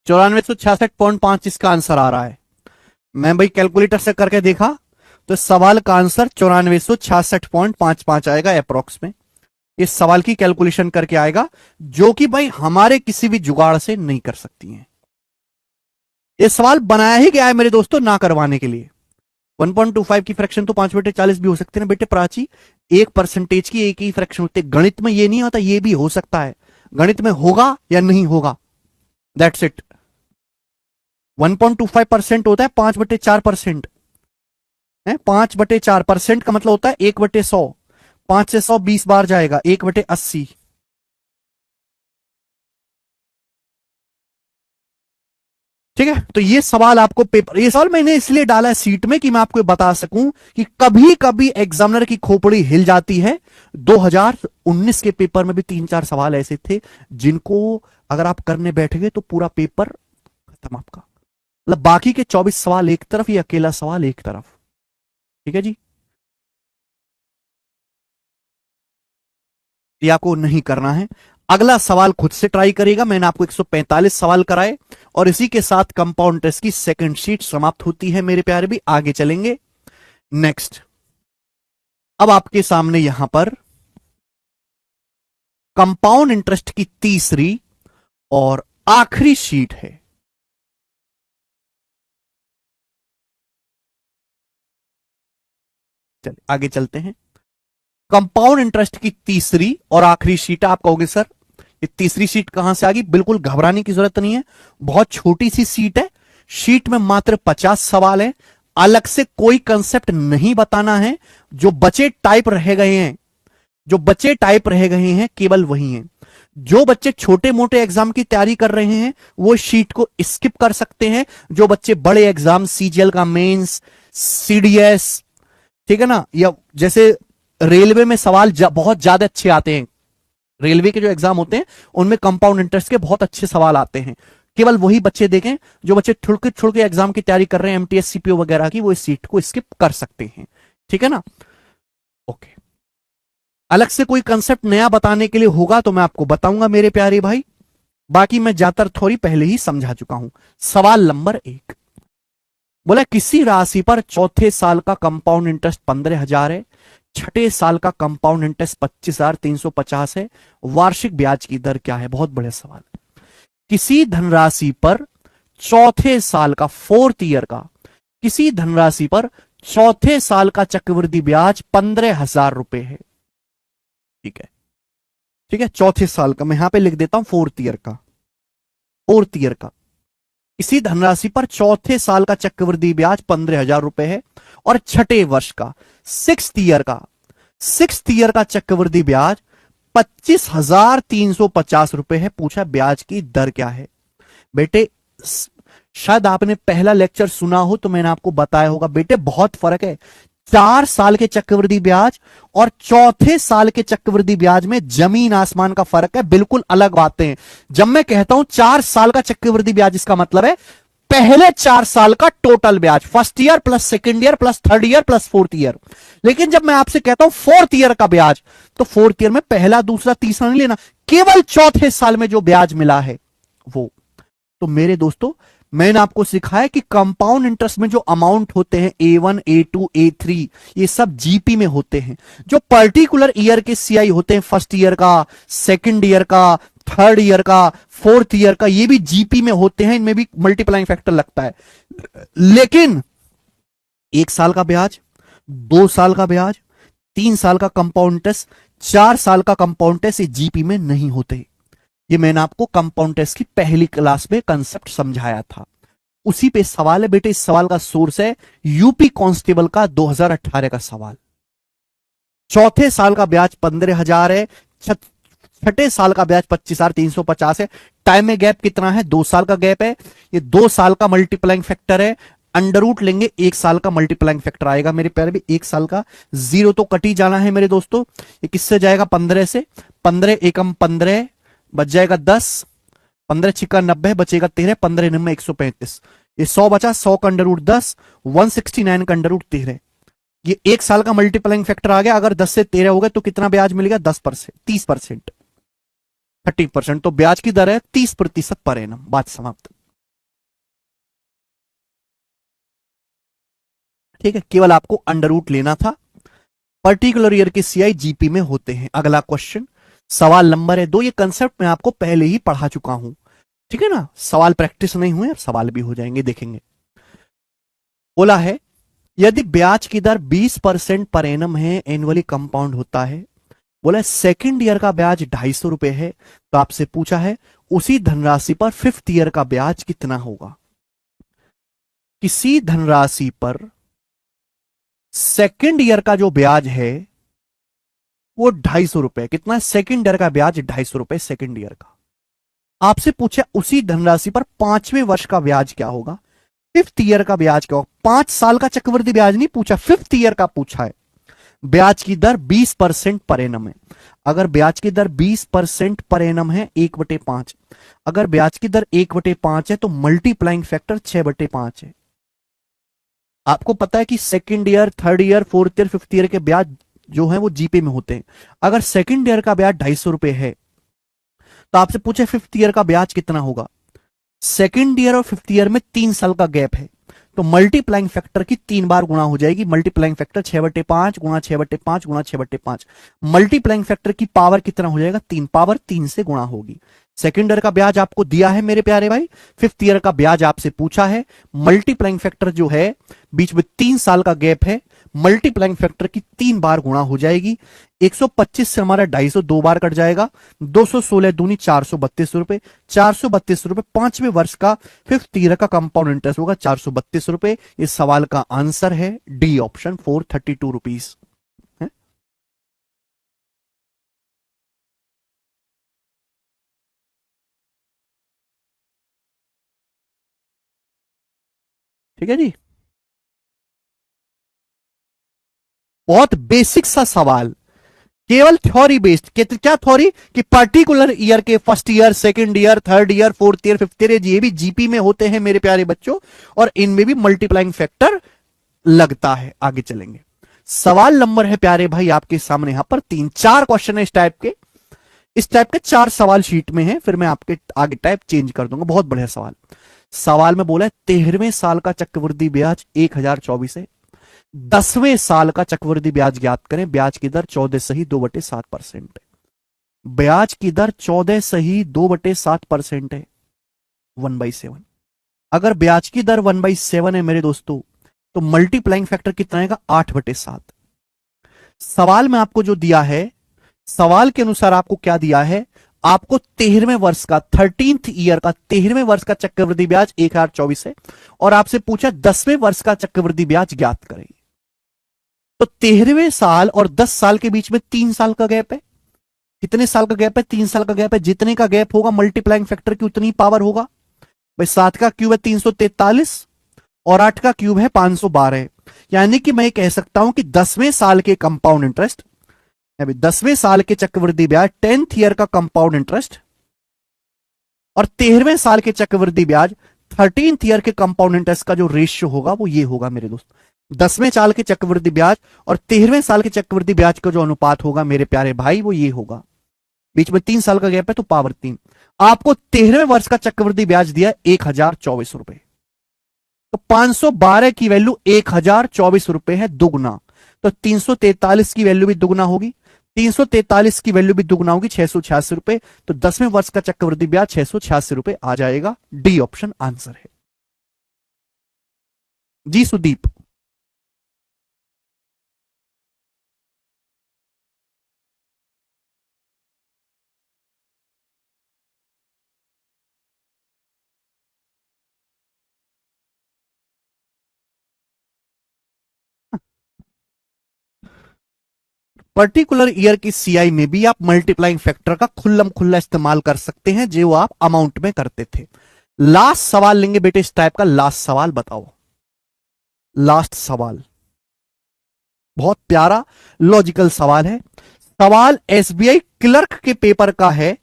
9466.5 इसका आंसर आ रहा है। मैं भाई कैलकुलेटर से करके देखा, तो सवाल का आंसर 9466.55 आएगा अप्रोक्स में। इस सवाल की कैलकुलेशन करके आएगा, जो कि भाई हमारे किसी भी जुगाड़ से नहीं कर सकती हैं। ये सवाल बनाया ही गया है मेरे दोस्तों ना करवाने के लिए। 1.25 की फ्रैक्शन तो 5/40 भी हो सकते हैं बेटे प्राची, 1% की एक ही फ्रैक्शन होती है। गणित में ये नहीं होता, ये भी हो सकता है, गणित में होगा या नहीं होगा, दैट्स इट। 1.25% होता है 5/4%, है 5/4% का मतलब होता है 1/100। 5 से 100 20 बार जाएगा, 1/80। ठीक है, तो ये सवाल आपको पेपर, ये सवाल मैंने इसलिए डाला है सीट में कि मैं आपको बता सकूं कि कभी कभी एग्जामिनर की खोपड़ी हिल जाती है। 2019 के पेपर में भी 3-4 सवाल ऐसे थे जिनको अगर आप करने बैठ गए तो पूरा पेपर खत्म आपका। मतलब बाकी के 24 सवाल एक तरफ, ये अकेला सवाल एक तरफ। ठीक है जी, ये आपको नहीं करना है। अगला सवाल खुद से ट्राई करेगा। मैंने आपको 145 सवाल कराए, और इसी के साथ कंपाउंड टेस्ट की सेकंड शीट समाप्त होती है मेरे प्यारे भी। आगे चलेंगे नेक्स्ट। अब आपके सामने यहां पर कंपाउंड इंटरेस्ट की तीसरी और आखिरी शीट है। चलिए आगे चलते हैं। कंपाउंड इंटरेस्ट की तीसरी और आखिरी शीट। आप कहोगे सर ये तीसरी शीट कहां से आ गई? बिल्कुल घबराने की जरूरत नहीं है, बहुत छोटी सी शीट है। शीट में मात्र 50 सवाल है। अलग से कोई कंसेप्ट नहीं बताना है। जो बचे टाइप रह गए हैं, जो बच्चे टाइप रह गए हैं केवल वही हैं। जो बच्चे छोटे मोटे एग्जाम की तैयारी कर रहे हैं वो शीट को स्किप कर सकते हैं। जो बच्चे बड़े एग्जाम, सीजीएल का मेंस, सीडीएस, ठीक है ना, या जैसे रेलवे में सवाल बहुत ज्यादा अच्छे आते हैं, रेलवे के जो एग्जाम होते हैं उनमें कंपाउंड इंटरेस्ट के बहुत अच्छे सवाल आते हैं, केवल वही बच्चे देखें। जो बच्चे छुड़के एग्जाम की तैयारी कर रहे हैं एमटीएस सीपीओ वगैरह की, वो इस सीट को स्किप कर सकते हैं। ठीक है ना, ओके। अलग से कोई कंसेप्ट नया बताने के लिए होगा तो मैं आपको बताऊंगा मेरे प्यारे भाई, बाकी मैं ज्यादातर थोड़ी पहले ही समझा चुका हूं। सवाल नंबर 1, बोला किसी राशि पर चौथे साल का कंपाउंड इंटरेस्ट 15,000 है, छठे साल का कंपाउंड इंटरेस्ट 25,350 है, वार्षिक ब्याज की दर क्या है? बहुत बड़ा सवाल है। किसी धनराशि पर चौथे साल का, फोर्थ ईयर का, किसी धनराशि पर चौथे साल का चक्रवृद्धि ब्याज 15,000 रुपए है। ठीक है, ठीक है, चौथे साल का मैं यहां पे लिख देता हूं, फोर्थ ईयर का, फोर्थ ईयर का। इसी धनराशि पर चौथे साल का चक्रवृद्धि ब्याज 15,000 रुपए है, और छठे वर्ष का, सिक्स्थ ईयर का, सिक्स्थ ईयर का चक्रवृद्धि ब्याज 25,350 रुपए है। पूछा ब्याज की दर क्या है? बेटे शायद आपने पहला लेक्चर सुना हो तो मैंने आपको बताया होगा, बेटे बहुत फर्क है 4 साल के चक्रवृद्धि ब्याज और चौथे साल के चक्रवृद्धि ब्याज में जमीन आसमान का फर्क है, बिल्कुल अलग बातें हैं। जब मैं कहता हूं 4 साल का चक्रवृद्धि ब्याज, इसका मतलब है पहले 4 साल का टोटल ब्याज, first year plus second year plus third year plus fourth year. लेकिन जब मैं आपसे कहता हूं फोर्थ ईयर का ब्याज, तो फोर्थ ईयर में पहला दूसरा तीसरा नहीं लेना, केवल चौथे साल में जो ब्याज मिला है वो। तो मेरे दोस्तों मैंने आपको सिखाया कि कंपाउंड इंटरेस्ट में जो अमाउंट होते हैं A1, A2, A3, ये सब जीपी में होते हैं। जो पर्टिकुलर ईयर के सीआई होते हैं, फर्स्ट ईयर का, सेकंड ईयर का, थर्ड ईयर का, फोर्थ ईयर का, ये भी जीपी में होते हैं, इनमें भी मल्टीप्लाइंग फैक्टर लगता है। लेकिन 1 साल का ब्याज, 2 साल का ब्याज, 3 साल का कंपाउंड इंटरेस्ट, 4 साल का कंपाउंड इंटरेस्ट ये जीपी में नहीं होते। ये मैंने आपको कंपाउंड टेस्ट की पहली क्लास में कंसेप्ट समझाया था, उसी पे सवाल है बेटे। इस सवाल का सोर्स है यूपी कांस्टेबल का 2018 का सवाल। चौथे साल का ब्याज 15,000 है, छठे साल का ब्याज 25,350 है। टाइम में गैप कितना है? 2 साल का गैप है। ये 2 साल का मल्टीप्लाइंग फैक्टर है, अंडर रूट लेंगे 1 साल का मल्टीप्लाइंग फैक्टर आएगा मेरे प्यारे भी। 1 साल का जीरो तो कट ही जाना है मेरे दोस्तों। ये किससे जाएगा? 15 से। 15 एकम 15 बच जाएगा 10, 15 छिक्का 90 बचेगा 13, 15 नंबर 135। ये 100 बचा, 100 का अंडर रूट 10, 169 का अंडर रूट 13। ये 1 साल का मल्टीप्लाइंग फैक्टर आ गया। अगर 10 से 13 हो गए तो कितना ब्याज मिलेगा? 10%, 30%, 30%। तो ब्याज की दर है 30% पर एनम। बात समाप्त। ठीक है, केवल आपको अंडर रूट लेना था। पर्टिकुलर ईयर के सीआई जीपी में होते हैं। अगला क्वेश्चन, सवाल नंबर है 2। ये कंसेप्ट मैं आपको पहले ही पढ़ा चुका हूं, ठीक है ना। सवाल प्रैक्टिस नहीं हुए, सवाल भी हो जाएंगे, देखेंगे। बोला है यदि ब्याज की दर 20% पर एनम है, एनुअली कंपाउंड होता है। बोला सेकंड ईयर का ब्याज 250 रुपए है, तो आपसे पूछा है उसी धनराशि पर फिफ्थ ईयर का ब्याज कितना होगा। किसी धनराशि पर सेकंड ईयर का जो ब्याज है वो 250 रुपए। कितना? सेकंड ईयर का ब्याज 250 रुपए सेकंड ईयर का। आपसे पूछे उसी धनराशि पर 5वें वर्ष का ब्याज क्या होगा, फिफ्थ ईयर का ब्याज क्या होगा। 5 साल का चक्रवृद्धि ब्याज नहीं पूछा, फिफ्थ ईयर का पूछा है। ब्याज की दर 20% पर एनम है। अगर ब्याज की दर 20% पर एनम है 1/5, अगर ब्याज की दर 1/5 है तो मल्टीप्लाइंग फैक्टर 6/5 है। आपको पता है कि second year, third year, fourth year, fifth year के ब्याज जो है वो जीपे में होते हैं। अगर सेकंड ईयर का ब्याज 250 रुपए है तो आपसे पूछे फिफ्थ ईयर का ब्याज कितना होगा। सेकंड ईयर और फिफ्थ ईयर में 3 साल का गैप है, तो मल्टीप्लाइंग फैक्टर की 3 बार गुणा हो जाएगी। मल्टीप्लाइंग फैक्टर 6/5 गुणा 6/5 गुणा 6/5। मल्टीप्लाइंग फैक्टर की पावर कितना हो जाएगा? 3। पावर 3 से गुणा होगी। सेकंड ईयर का ब्याज आपको दिया है मेरे प्यारे भाई, फिफ्थ ईयर का ब्याज आपसे पूछा है। मल्टीप्लाइंग फैक्टर जो है बीच में 3 साल का गैप है, मल्टीप्लाइंग फैक्टर की 3 बार गुणा हो जाएगी। 125 से हमारा 250 2 बार कट जाएगा। 216 दूनी 432 रुपए। 432 रुपए 5वें वर्ष का फिफ्थ ईयर का कंपाउंड इंटरेस्ट होगा 432 रुपए। इस सवाल का आंसर है डी ऑप्शन 432 रुपीज। ठीक है जी, बहुत बेसिक सा सवाल, केवल थ्योरी बेस्ड। क्या थ्योरी? कि पर्टिकुलर ईयर के first year, second year, third year, fourth year, fifth year, ये भी जीपी में होते हैं मेरे प्यारे बच्चों, और इनमें भी मल्टीप्लाइंग फैक्टर लगता है। आगे चलेंगे। सवाल नंबर है प्यारे भाई आपके सामने, यहां पर 3-4 क्वेश्चन है इस टाइप के। इस टाइप के 4 सवाल शीट में है, फिर मैं आपके आगे टाइप चेंज कर दूंगा। बहुत बढ़िया सवाल। सवाल में बोला है 13वें साल का चक्रवृद्धि ब्याज 1024 है, 10वें साल का चक्रवृद्धि ब्याज ज्ञात करें। ब्याज की दर 14 सही 2/7% है। ब्याज की दर 14 सही 2/7% है, 1/7। अगर ब्याज की दर 1/7 है मेरे दोस्तों, तो मल्टीप्लाइंग फैक्टर कितना आएगा? 8/7। सवाल में आपको जो दिया है, सवाल के अनुसार आपको क्या दिया है? आपको 13वें वर्ष का 13th ईयर का 13वें वर्ष का चक्रवृद्धि ब्याज 1024 है, और आपसे पूछा 10वें वर्ष का चक्रवृद्धि ब्याज ज्ञात करें। तो 13वें साल और 10 साल के बीच में 3 साल का गैप है। कितने साल का गैप है? 3 साल का गैप है। जितने का गैप होगा मल्टीप्लाइंग फैक्टर की उतनी पावर होगा। भाई 7 का क्यूब है 343 और 8 का क्यूब है 512। यानी कि मैं कह सकता हूं कि 10वें साल के कंपाउंड इंटरेस्ट, 10वें साल के चक्रवृद्धि ब्याज 10th ईयर का कंपाउंड इंटरेस्ट और 13वें साल के चक्रवृद्धि ब्याज 13th ईयर के कंपाउंड इंटरेस्ट का जो रेशियो होगा वो ये होगा मेरे दोस्त। 10वें साल के चक्रवृद्धि ब्याज और 13वें साल के चक्रवृद्धि ब्याज का जो अनुपात होगा मेरे प्यारे भाई वो ये होगा। बीच में 3 साल का गैप है तो पावर 3। आपको 13वें वर्ष का चक्रवृद्धि ब्याज दिया 1024 रुपए, तो 512 की वैल्यू 1024 रुपए है, दुगना। तो 343 की वैल्यू भी दुगना होगी, 343 की वैल्यू भी दुगना होगी, 686 रुपए। तो 10वें वर्ष का चक्रवृद्धि ब्याज 686 रुपए आ जाएगा। डी ऑप्शन आंसर है। जी सुदीप। पर्टिकुलर ईयर की सीआई में भी आप मल्टीप्लाइंग फैक्टर का खुल्लम खुल्ला इस्तेमाल कर सकते हैं जो आप अमाउंट में करते थे। लास्ट सवाल लेंगे बेटे इस टाइप का। लास्ट सवाल बताओ। लास्ट सवाल बहुत प्यारा लॉजिकल सवाल है। सवाल एसबीआई क्लर्क के पेपर का है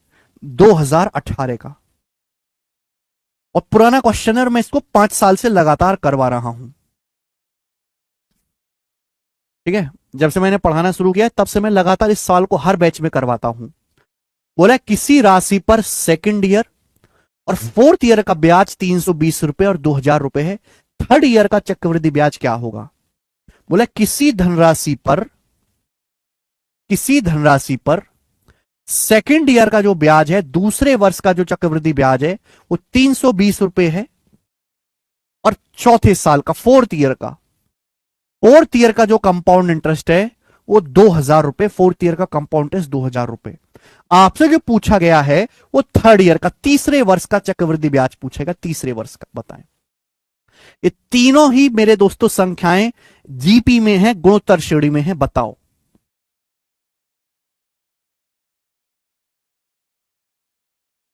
2018 का, और पुराना क्वेश्चनर मैं इसको 5 साल से लगातार करवा रहा हूं। ठीक है, जब से मैंने पढ़ाना शुरू किया तब से मैं लगातार इस सवाल को हर बैच में करवाता हूं। बोला किसी राशि पर सेकंड ईयर और 4th ईयर का ब्याज 320 रुपए और 2000 रुपए है, 3rd ईयर का चक्रवृद्धि ब्याज क्या होगा? बोला किसी धनराशि पर सेकंड ईयर का जो ब्याज है, दूसरे वर्ष का जो चक्रवृद्धि ब्याज है वो 320 रुपए है, और चौथे साल का 4th ईयर का जो कंपाउंड इंटरेस्ट है वो 2000 रुपए। 4th ईयर का कंपाउंड इंटरेस्ट 2000 रुपए। आपसे जो पूछा गया है वो 3rd ईयर का, तीसरे वर्ष का चक्रवृद्धि ब्याज पूछेगा। तीसरे वर्ष का बताएं। ये तीनों ही मेरे दोस्तों संख्याएं जीपी में है, गुणोत्तर श्रेणी में है। बताओ।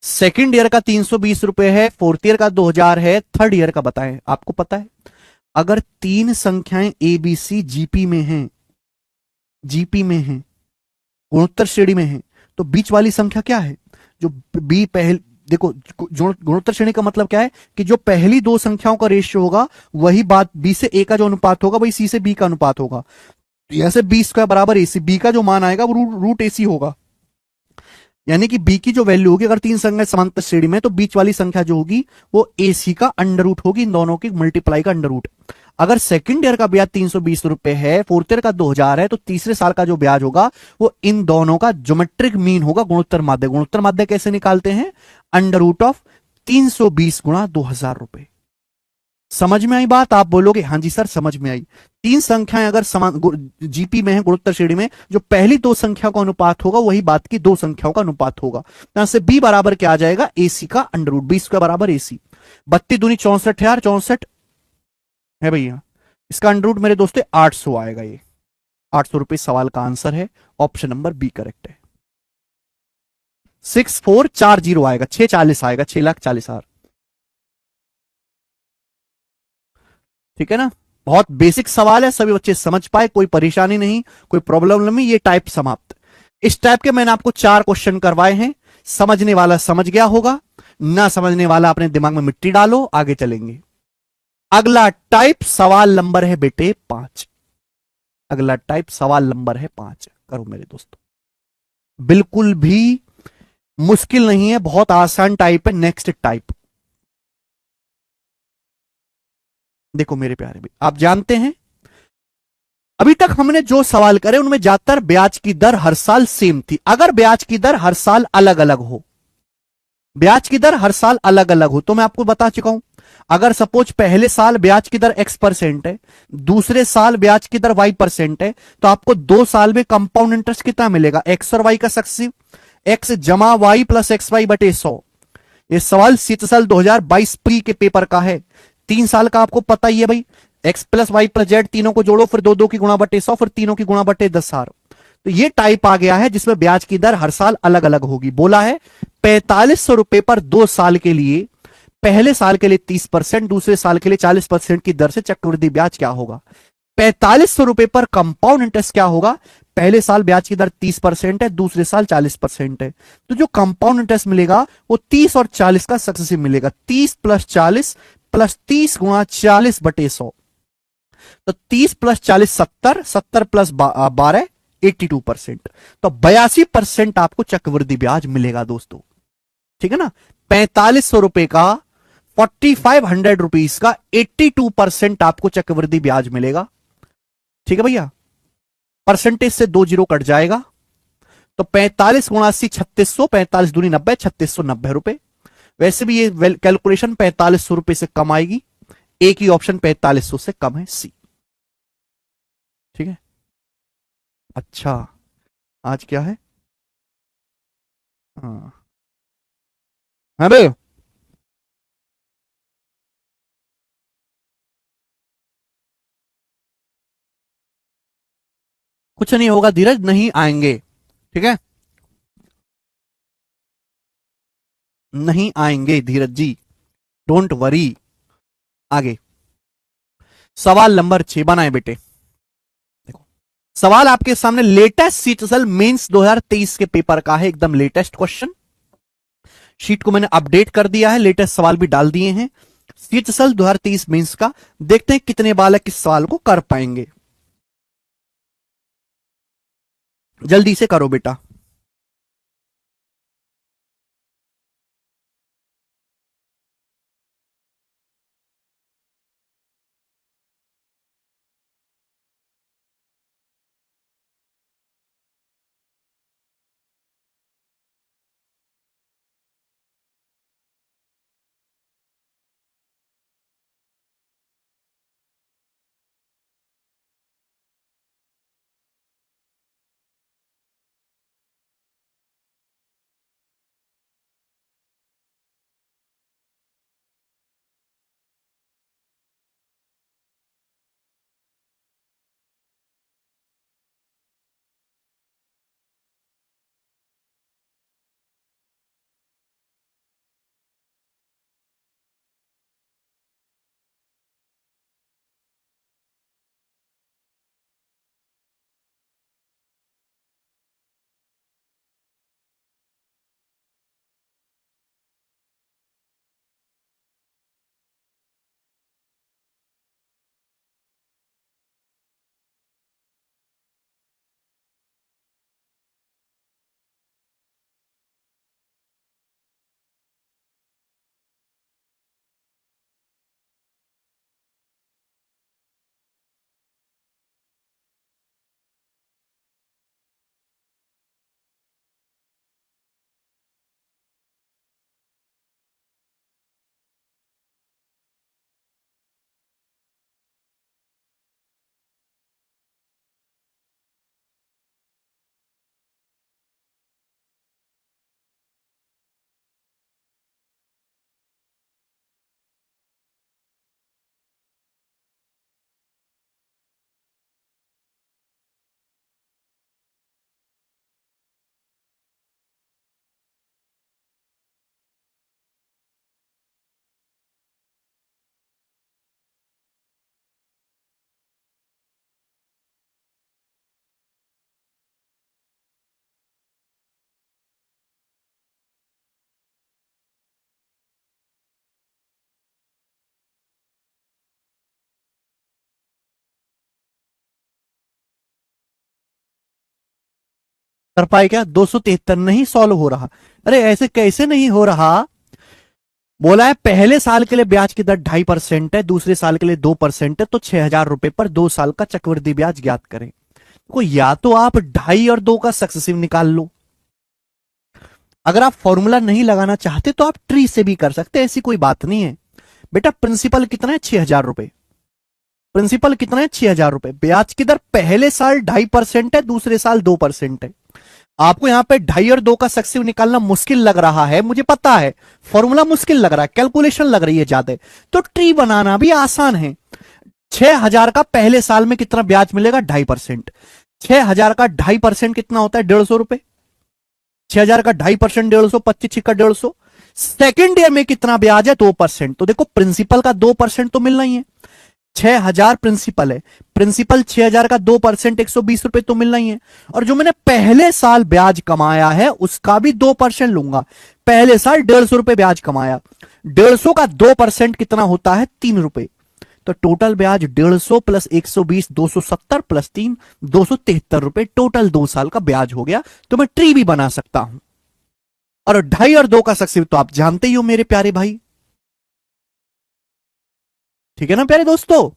सेकंड ईयर का 320 रुपए है, 4th ईयर का 2000 है, 3rd ईयर का बताएं। आपको पता है अगर तीन संख्याएं ए बी सी जीपी में हैं, गुणोत्तर श्रेणी में है, तो बीच वाली संख्या क्या है? जो बी पहले, देखो गुणोत्तर श्रेणी का मतलब क्या है कि जो पहली दो संख्याओं का रेशियो होगा वही बात बी से ए का जो अनुपात होगा वही सी से बी का अनुपात होगा। यहां से बी स्क्वायर बराबर एसी, बी का जो मान आएगा वो रूट एसी होगा। यानी कि बी की जो वैल्यू होगी, अगर तीन संख्या समांतर श्रेणी में, तो बीच वाली संख्या जो होगी वो एसी का अंडर रूट होगी, इन दोनों की मल्टीप्लाई का अंडर रूट। अगर सेकंड ईयर का ब्याज 320 रुपए है, 4th ईयर का 2000 है, तो तीसरे साल का जो ब्याज होगा वो इन दोनों का ज्योमेट्रिक मीन होगा, गुणोत्तर माध्य। गुणोत्तर माध्य कैसे निकालते हैं? अंडर रूट ऑफ 320 गुणा 2000 रुपए। समझ में आई बात? आप बोलोगे हाँ जी सर समझ में आई। तीन संख्याएं अगर समान जीपी में है, गुणोत्तर श्रेणी में, जो पहली दो संख्या का अनुपात होगा वही बात की दो संख्याओं का अनुपात होगा। यहां से बी बराबर क्या आ जाएगा? एसी का अंडर रूट, बी स्क्वायर बराबर एसी। 32 दूनी 64 यार, 64 है भैया। इसका अंडर रूट मेरे दोस्तों 800 आएगा। ये 800 रुपए सवाल का आंसर है। ऑप्शन नंबर बी करेक्ट है। 6440 आएगा, 640 आएगा, 6,40,000। ठीक है ना? बहुत बेसिक सवाल है, सभी बच्चे समझ पाए, कोई परेशानी नहीं, कोई प्रॉब्लम नहीं। ये टाइप समाप्त। इस टाइप के मैंने आपको 4 क्वेश्चन करवाए हैं। समझने वाला समझ गया होगा, ना समझने वाला अपने दिमाग में मिट्टी डालो, आगे चलेंगे। अगला टाइप सवाल नंबर है बेटे 5। अगला टाइप सवाल नंबर है 5। करो मेरे दोस्तों, बिल्कुल भी मुश्किल नहीं है, बहुत आसान टाइप है। नेक्स्ट टाइप देखो मेरे प्यारे भी, आप जानते हैं अभी तक हमने जो सवाल करे उनमें ज्यादातर ब्याज की दर हर साल सेम थी। अगर ब्याज की दर हर साल अलग अलग हो, ब्याज की दर हर साल अलग अलग हो, तो मैं आपको बता चुका हूं, अगर सपोज पहले साल ब्याज की दर x% है, दूसरे साल ब्याज की दर y% है, तो आपको 2 साल में कंपाउंड इंटरेस्ट कितना मिलेगा, x और y का सक्सेसिव, x जमा y प्लस एक्स वाई बटे 100। ये सवाल साल 2022 प्री के पेपर का है। 3 साल का आपको पता ही है भाई, x plus Y plus Z तीनों को जोड़ो, फिर दो दो की गुणा बटे 100, फिर तीनों की गुणा बटे 10,000। तो ये टाइप आ गया है जिसमें ब्याज की दर हर साल अलग अलग होगी। बोला है 4500 रुपए पर 2 साल के लिए, पहले साल के लिए 30%, दूसरे साल के लिए 40% की दर से चक्रवृद्धि ब्याज क्या होगा। 4500 रुपए पर कंपाउंड इंटरेस्ट क्या होगा, पहले साल ब्याज की दर 30% है, दूसरे साल 40% है, तो जो कंपाउंड इंटरेस्ट मिलेगा वो 30 और 40 का सक्सेसिव मिलेगा। 30 प्लस 40 प्लस 30 गुणा 40 बटे 100, तो 30 प्लस 40 70, 70 प्लस 12 82%, तो 82% आपको चक्रवृद्धि ब्याज मिलेगा दोस्तों। ठीक है ना, 4500 रुपए का, 4500 रुपीज का 82% आपको चक्रवृद्धि ब्याज मिलेगा। ठीक है भैया, परसेंटेज से 2 जीरो कट जाएगा, तो 45 गुणा 80 3600, 45 दूनी 90, 3690 रुपए। वैसे भी ये कैलकुलेशन 4500 रुपए से कम आएगी, एक ही ऑप्शन 4500 से कम है, सी। ठीक है, अच्छा आज क्या है, हाँ हाँ भाई, कुछ नहीं होगा धीरज, नहीं आएंगे। ठीक है, नहीं आएंगे धीरज जी, डोंट वरी। आगे सवाल नंबर 6 बनाए बेटे। देखो सवाल आपके सामने लेटेस्ट सीटसल मेंस 2023 के पेपर का है, एकदम लेटेस्ट क्वेश्चन। शीट को मैंने अपडेट कर दिया है, लेटेस्ट सवाल भी डाल दिए हैं। सीटसल 2023 मेंस का, देखते हैं कितने बालक इस सवाल को कर पाएंगे। जल्दी से करो बेटा। कर पाए क्या, 273 नहीं सॉल्व हो रहा। अरे ऐसे कैसे नहीं हो रहा, बोला है पहले साल के लिए ब्याज की दर 2.5% है, दूसरे साल के लिए 2% है, तो 6,000 रुपए पर 2 साल का चक्रवृद्धि ब्याज ज्ञात करें। तो या तो आप 2.5 और 2 का सक्सेसिव निकाल लो, अगर आप फॉर्मूला नहीं लगाना चाहते तो आप ट्री से भी कर सकते हैं, ऐसी कोई बात नहीं है। बेटा प्रिंसिपल कितना है? 6,000 रुपए। प्रिंसिपल कितना है? 6,000 रुपए। ब्याज की दर पहले साल 2.5% है, दूसरे साल 2% है। आपको यहां पे 2.5 और 2 का सक्सेसिव निकालना मुश्किल लग रहा है, मुझे पता है, फॉर्मूला मुश्किल लग रहा है, कैलकुलेशन लग रही है ज्यादा, तो ट्री बनाना भी आसान है। 6,000 का पहले साल में कितना ब्याज मिलेगा? 2.5%। 6,000 का 2.5% कितना होता है? 150 रुपए। 6,000 का 2.5%, 150, 25 छिक्का 150। सेकेंड ईयर में कितना ब्याज है? 2%। तो देखो प्रिंसिपल का 2% तो मिलना ही है। 6,000 प्रिंसिपल है, प्रिंसिपल 6,000 का 2% 120 रुपए तो मिलना ही है। और जो मैंने पहले साल ब्याज कमाया है उसका भी 2% लूंगा। पहले साल 150 रुपए ब्याज कमाया, 150 का 2% कितना होता है? 3 रुपए। तो टोटल ब्याज 150 प्लस 120 270 प्लस 3 273 रुपए, टोटल 2 साल का ब्याज हो गया। तो मैं ट्री भी बना सकता हूं। और 2.5 और 2 का सक्सेसिव तो आप जानते ही हो मेरे प्यारे भाई, ठीक है ना प्यारे दोस्तों?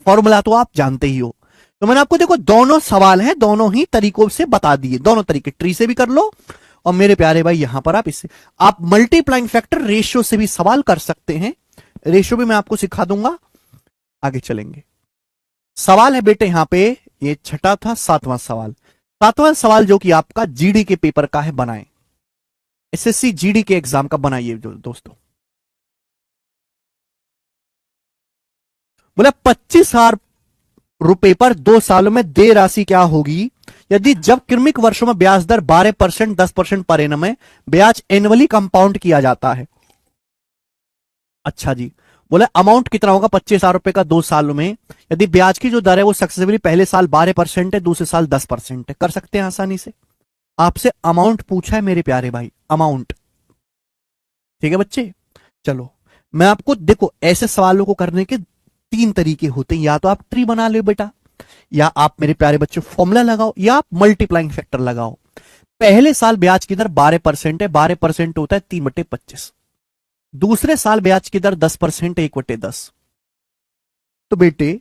फॉर्मूला तो आप जानते ही हो। तो मैंने आपको देखो दोनों सवाल हैं, दोनों ही तरीकों से बता दिए, दोनों तरीके, ट्री से भी कर लो और मेरे प्यारे भाई यहां पर आप इससे, आप मल्टीप्लाइंग फैक्टर रेशियो से भी सवाल कर सकते हैं। रेशियो भी मैं आपको सिखा दूंगा, आगे चलेंगे। सवाल है बेटे यहां पे, ये छठा था, 7वां सवाल। 7वां सवाल जो कि आपका जीडी के पेपर का है, बनाए, एसएससी जीडी के एग्जाम का बनाइए दोस्तों। बोला 25,000 रुपए पर 2 सालों में देय राशि क्या होगी यदि जब क्रमिक वर्षों में ब्याज दर 12% 10% पर एनम है, ब्याज एनुअली कंपाउंड किया जाता है। अच्छा जी, बोले अमाउंट कितना होगा 25,000 रुपए का 2 सालों में यदि ब्याज की जो दर है वो सक्सेसिवली पहले साल 12% है, दूसरे साल 10% है। कर सकते हैं आसानी से। आपसे अमाउंट पूछा है मेरे प्यारे भाई, अमाउंट, ठीक है बच्चे। चलो मैं आपको देखो, ऐसे सवालों को करने के 3 तरीके होते हैं, या तो आप ट्री बना लो बेटा, या आप मेरे प्यारे बच्चों फॉर्मूला लगाओ, या आप मल्टीप्लाइंग फैक्टर लगाओ। पहले साल ब्याज की दर 12% है, 12% होता है 3/25। दूसरे साल ब्याज की दर 10% है, 1/10। तो बेटे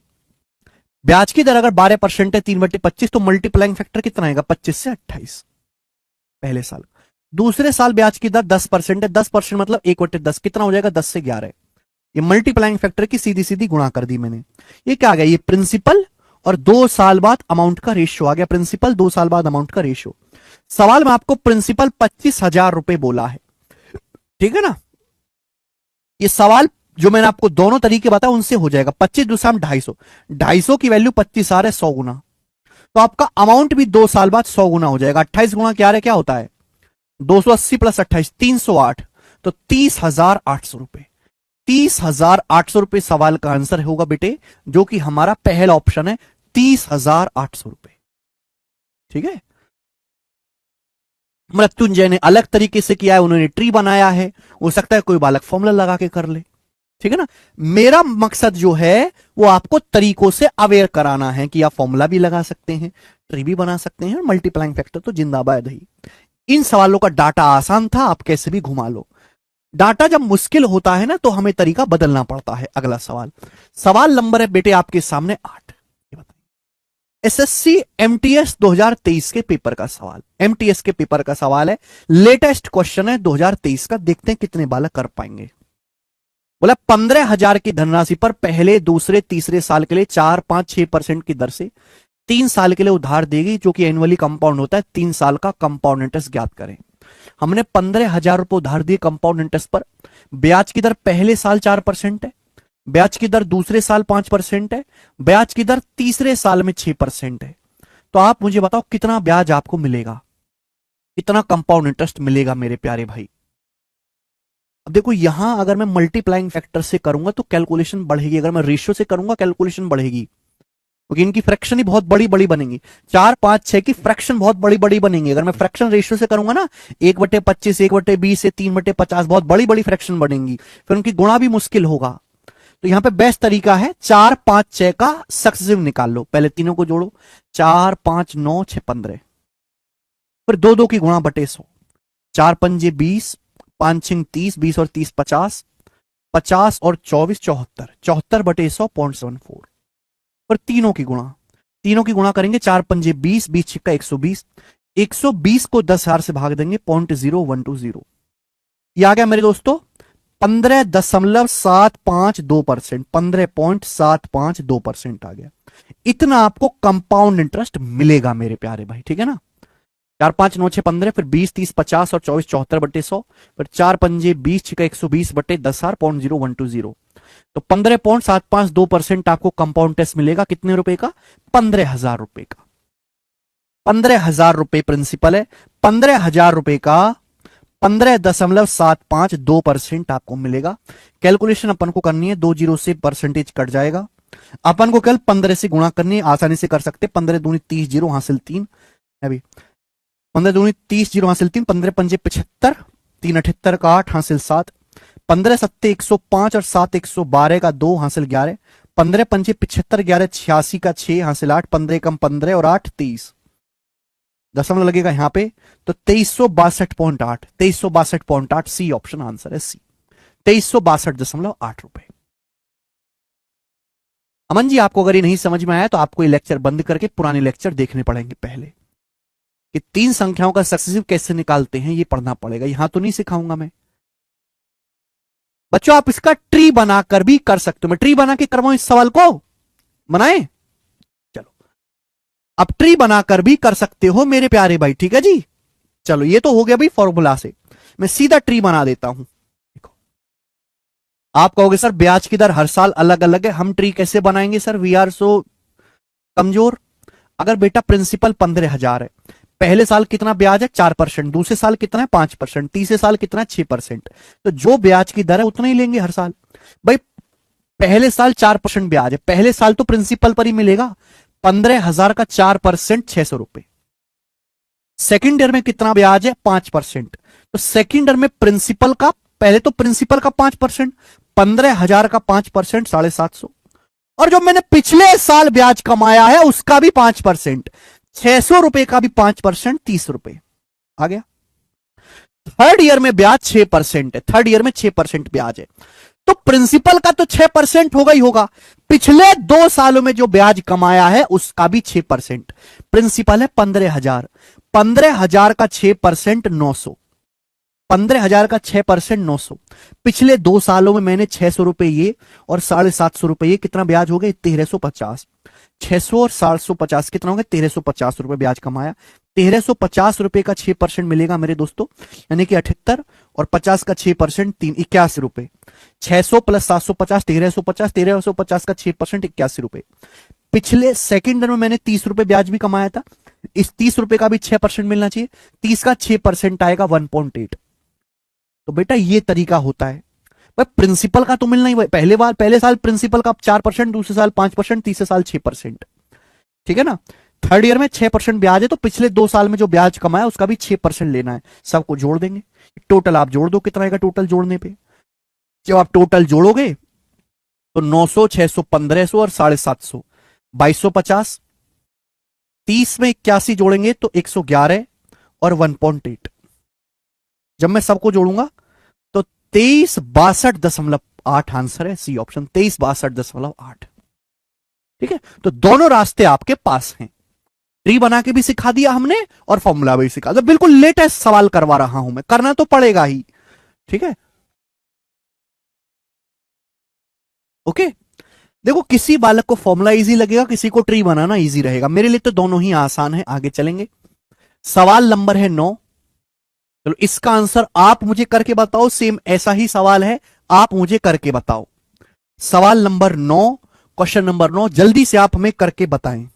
ब्याज की दर अगर 12% है, 3/25, तो मल्टीप्लाइंग फैक्टर कितना आएगा? 25 से 28 पहले साल। दूसरे साल ब्याज की दर 10% है, 10% मतलब 1/10, कितना हो जाएगा? 10 से 11। ये मल्टीप्लाइंग फैक्टर की सीधी सीधी गुणा कर दी मैंने। ये क्या आ गया? ये प्रिंसिपल और 2 साल बाद अमाउंट का रेशियो आ गया। प्रिंसिपल 2 साल बाद अमाउंट का रेशियो। सवाल में आपको प्रिंसिपल 25,000 रुपए बोला है, ठीक है ना? ये सवाल जो मैंने आपको दोनों तरीके बताया उनसे हो जाएगा। 25 दूसरा 250, 250 की वैल्यू 25 आ रहा है 100 गुना, तो आपका अमाउंट भी 2 साल बाद 100 गुना हो जाएगा। 28 गुना क्या होता है? 280 प्लस 28 308, तो 30,800 रुपए। 30,800 रुपए सवाल का आंसर होगा बेटे, जो कि हमारा पहला ऑप्शन है, 30,800 रुपए, ठीक है। मृत्युंजय ने अलग तरीके से किया है, उन्होंने ट्री बनाया है, हो सकता है कोई बालक फॉर्मूला लगा के कर ले, ठीक है ना। मेरा मकसद जो है वो आपको तरीकों से अवेयर कराना है कि आप फॉर्मूला भी लगा सकते हैं, ट्री भी बना सकते हैं, मल्टीप्लाइंग फैक्टर तो जिंदाबाद ही। इन सवालों का डाटा आसान था, आप कैसे भी घुमा लो। डाटा जब मुश्किल होता है ना तो हमें तरीका बदलना पड़ता है। अगला सवाल, सवाल नंबर है बेटे आपके सामने 8। एसएससी एमटीएस 2023 के पेपर का सवाल, एमटीएस के पेपर का सवाल है, लेटेस्ट क्वेश्चन है 2023 का, देखते हैं कितने बालक कर पाएंगे। बोला 15,000 की धनराशि पर पहले दूसरे तीसरे साल के लिए 4, 5, 6% की दर से 3 साल के लिए उधार देगी, जो कि एनुअली कंपाउंड होता है। 3 साल का कंपाउंड इंटरेस्ट ज्ञात करें। हमने 15,000 रुपए उधार दिए कंपाउंड इंटरेस्ट पर। ब्याज की दर पहले साल 4% है, ब्याज की दर दूसरे साल 5% है, ब्याज की दर तीसरे साल में 6% है। तो आप मुझे बताओ कितना ब्याज आपको मिलेगा, कितना कंपाउंड इंटरेस्ट मिलेगा मेरे प्यारे भाई। अब देखो यहां अगर मैं मल्टीप्लाइंग फैक्टर से करूंगा तो कैलकुलेशन बढ़ेगी, अगर मैं रेशियो से करूंगा कैलकुलेशन बढ़ेगी, क्योंकि इनकी फ्रैक्शन ही बहुत बड़ी बड़ी बनेंगी। 4, 5, 6 की फ्रैक्शन बहुत बड़ी बड़ी बनेंगी। अगर मैं फ्रैक्शन रेशियो से करूंगा ना, 1/25, 1/20 से 3/50, बहुत बड़ी बड़ी फ्रैक्शन बनेंगी, फिर उनकी गुणा भी मुश्किल होगा। तो यहां पे बेस्ट तरीका है 4, 5, 6 का सक्सेसिव निकाल लो, पहले तीनों को जोड़ो, 4, 5, 9, 6, 15, फिर 2 2 की गुणा बटे 100, 4 पंजे 20, 5 6 30, 20 और 30 50, 50 और 24 74, 74/100 0.74। पर तीनों की गुणा करेंगे, 4×5 20, 20 × 120, 120 को 10,000 से भाग देंगे, 0.0120। ये आ गया मेरे दोस्तों 15.752%, 15.752% आ गया। इतना आपको कंपाउंड इंटरेस्ट मिलेगा मेरे प्यारे भाई, ठीक है ना। 4×5 = 9, 6 × 15, फिर 20 30 50 और 24 74/100, फिर 4×5 20 × 120/10,000 0.0120। तो 15.752% आपको कंपाउंड टेस्ट मिलेगा। कितने रुपए का? 15,000 रुपए का। 15,000 रुपए प्रिंसिपल है। 15,000 रुपए का 15.752% आपको मिलेगा। कैलकुलेशन अपन को करनी है, 2 जीरो से परसेंटेज कट जाएगा। अपन को कल 15 से गुणा करनी है, आसानी से कर सकते। 15 दूनी 30, जीरो हासिल 3। अभी 15 दूनी 30, जीरो हासिल 3, 15 पंजे 75, 3 78 का 8 हासिल 7, 15 सत्ते 105 और 7 112 का 2 हासिल 11, 15 पंजे 75, 11 86 का 6 हासिल 8, 15 कम 15 और 8 23, दशमलव लगेगा यहां पे, तो 2362.8, 2362.8 सी ऑप्शन आंसर है, सी। 2362.8 रुपए। अमन जी, आपको अगर ये नहीं समझ में आया तो आपको ये लेक्चर बंद करके पुराने लेक्चर देखने पड़ेंगे पहले, कि 3 संख्याओं का सक्सेसिव कैसे निकालते हैं ये पढ़ना पड़ेगा, यहां तो नहीं सिखाऊंगा मैं। बच्चों आप इसका ट्री बनाकर भी कर सकते हो, मैं ट्री बना के करवाऊं इस सवाल को, बनाए? चलो, अब ट्री बनाकर भी कर सकते हो मेरे प्यारे भाई, ठीक है जी। चलो ये तो हो गया भाई फॉर्मूला से, मैं सीधा ट्री बना देता हूं। देखो, आप कहोगे सर ब्याज की दर हर साल अलग अलग है, हम ट्री कैसे बनाएंगे सर, वी आर सो कमजोर। अगर बेटा प्रिंसिपल 15,000 है, पहले साल कितना ब्याज है 4%, दूसरे साल कितना है 5%, तीसरे साल कितना है 6%, तो जो ब्याज की दर है उतना ही लेंगे हर साल। भाई पहले साल 4% ब्याज है, पहले साल तो प्रिंसिपल पर ही मिलेगा। 15,000 का 4% 600 रुपए। सेकेंड ईयर में कितना ब्याज है 5%, तो सेकेंड ईयर में प्रिंसिपल का, पहले तो प्रिंसिपल का 5%, 15,000 का 5% 750, और जो मैंने पिछले साल ब्याज कमाया है उसका भी 5%, 600 रुपए का भी 5%, 30 रुपए आ गया। थर्ड ईयर में ब्याज 6% है, थर्ड ईयर में 6% ब्याज है, तो प्रिंसिपल का तो 6% होगा ही होगा, पिछले 2 सालों में जो ब्याज कमाया है उसका भी 6%। प्रिंसिपल है 15,000, 15,000 का 6% 900, 15,000 का 6% 900, पिछले 2 सालों में मैंने 600 रुपए ये और 750 रुपए ये, कितना ब्याज हो गया 1350, 600 और 750 कितना हो गया 1350 रुपए ब्याज कमाया। 1350 रुपए का 6% मिलेगा मेरे दोस्तों, यानी कि 78, और 50 का 6% 81 रुपए। 600 प्लस 750 1350, 1350 का 6% 81 रुपए। पिछले सेकंड में मैंने 30 रुपए ब्याज भी कमाया था, इस 30 रुपए का भी 6% मिलना चाहिए, 30 का 6% आएगा 1.8। तो बेटा ये तरीका होता है भाई, प्रिंसिपल का तो मिलना ही, पहले साल प्रिंसिपल का 4%, दूसरे साल 5%, तीसरे साल 6%, ठीक है ना। थर्ड ईयर में 6% ब्याज है, तो पिछले 2 साल में जो ब्याज कमाया उसका भी 6% लेना है, सबको जोड़ देंगे। टोटल आप जोड़ दो, कितना आएगा टोटल जोड़ने पे, जब आप टोटल जोड़ोगे तो 900 600 1500 और 750, 2250, 30 में 81 जोड़ेंगे तो 111 और 1.8, जब मैं सबको जोड़ूंगा तो 2362.8 आंसर है, सी ऑप्शन 2362.8। ठीक है, तो दोनों रास्ते आपके पास हैं, ट्री बना के भी सिखा दिया हमने और फॉर्मूला भी सिखा दिया, बिल्कुल लेटेस्ट सवाल करवा रहा हूं मैं, करना तो पड़ेगा ही, ठीक है। ओके, देखो किसी बालक को फॉर्मूला इजी लगेगा, किसी को ट्री बनाना इजी रहेगा, मेरे लिए तो दोनों ही आसान है। आगे चलेंगे, सवाल नंबर है 9। चलो इसका आंसर आप मुझे करके बताओ, सेम ऐसा ही सवाल है, आप मुझे करके बताओ। सवाल नंबर 9, क्वेश्चन नंबर 9, जल्दी से आप हमें करके बताएं।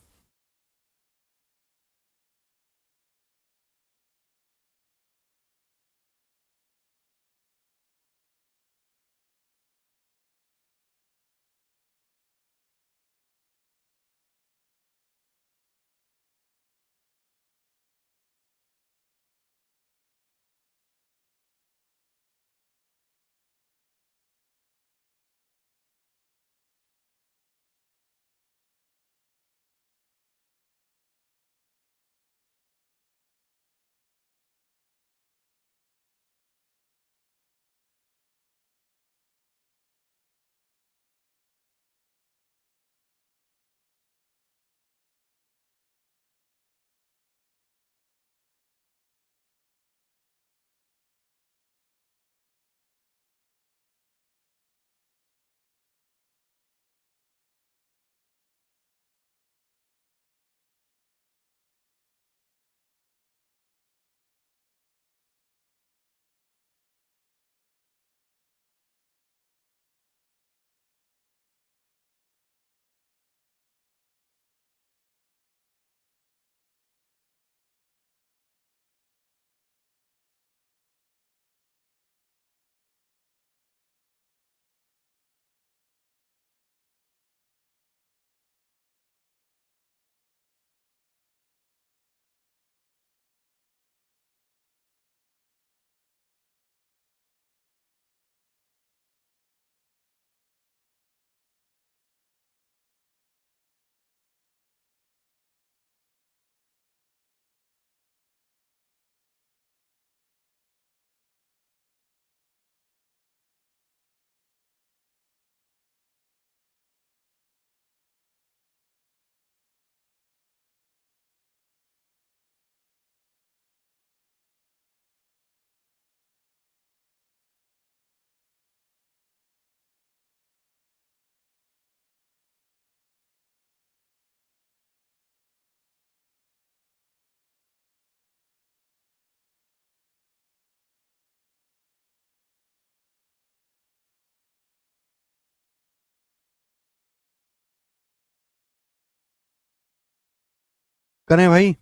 करें भाई?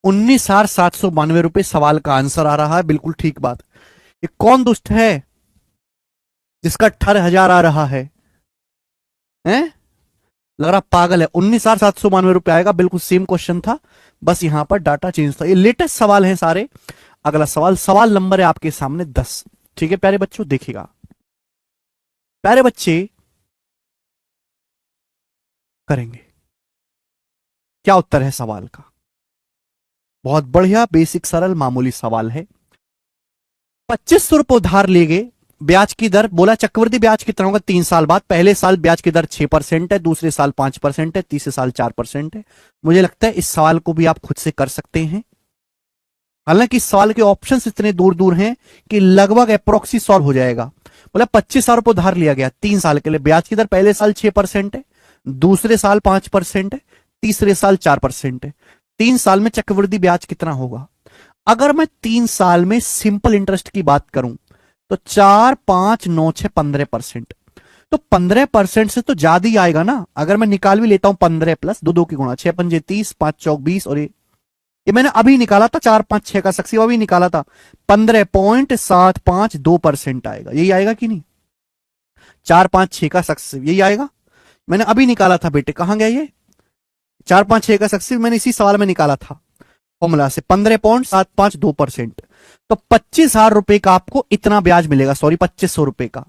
19,792 सवाल का आंसर आ रहा है, बिल्कुल ठीक बात। ये कौन दुष्ट है जिसका 18,000 आ रहा है? हैं? लग रहा पागल है। 19,792 आएगा, बिल्कुल सेम क्वेश्चन था, बस यहां पर डाटा चेंज था। ये लेटेस्ट सवाल है सारे। अगला सवाल, सवाल नंबर है आपके सामने 10। ठीक है प्यारे बच्चों, देखिएगा प्यारे बच्चे, करेंगे क्या उत्तर है सवाल का? बहुत बढ़िया, बेसिक सरल मामूली सवाल है। 2500 रुपये उधार ले गए, ब्याज की दर बोला चक्रवृद्धि ब्याज कितना होगा 3 साल बाद। पहले साल ब्याज की दर 6% है, दूसरे साल 5% है, तीसरे साल 4% है। मुझे लगता है इस सवाल को भी आप खुद से कर सकते हैं। हालांकि इस सवाल के ऑप्शंस इतने दूर दूर हैं कि लगभग अप्रोक्सी सॉल्व हो जाएगा। बोला 25,000 रुपये उधार लिया गया 3 साल के लिए, ब्याज की दर पहले साल 6% है, दूसरे साल 5% है, तीसरे साल 4% है। 3 साल में चक्रवृद्धि ब्याज कितना होगा? अगर मैं 3 साल में सिंपल इंटरेस्ट की बात करूं तो 4, 5, 9, 6, 15%। तो 15% से तो ज्यादा ही आएगा ना। अगर मैं निकाल भी लेता हूं 15 प्लस 2 की गुणा, 6 पंजे 30, 5 चौक 20, और ये मैंने अभी निकाला था, 4, 5, 6 का सक्सेसिव अभी निकाला था। 15.752% आएगा। यही आएगा कि नहीं? 4, 5, 6 का सक्सेसिव यही आएगा। मैंने अभी निकाला था बेटे, कहां गया ये? 4, 5, 6 का सक्सेसिव मैंने इसी सवाल में निकाला था फॉर्मूला से, 15.752%। तो 25,000 रुपए का आपको इतना ब्याज मिलेगा, सॉरी 2500 रुपए का।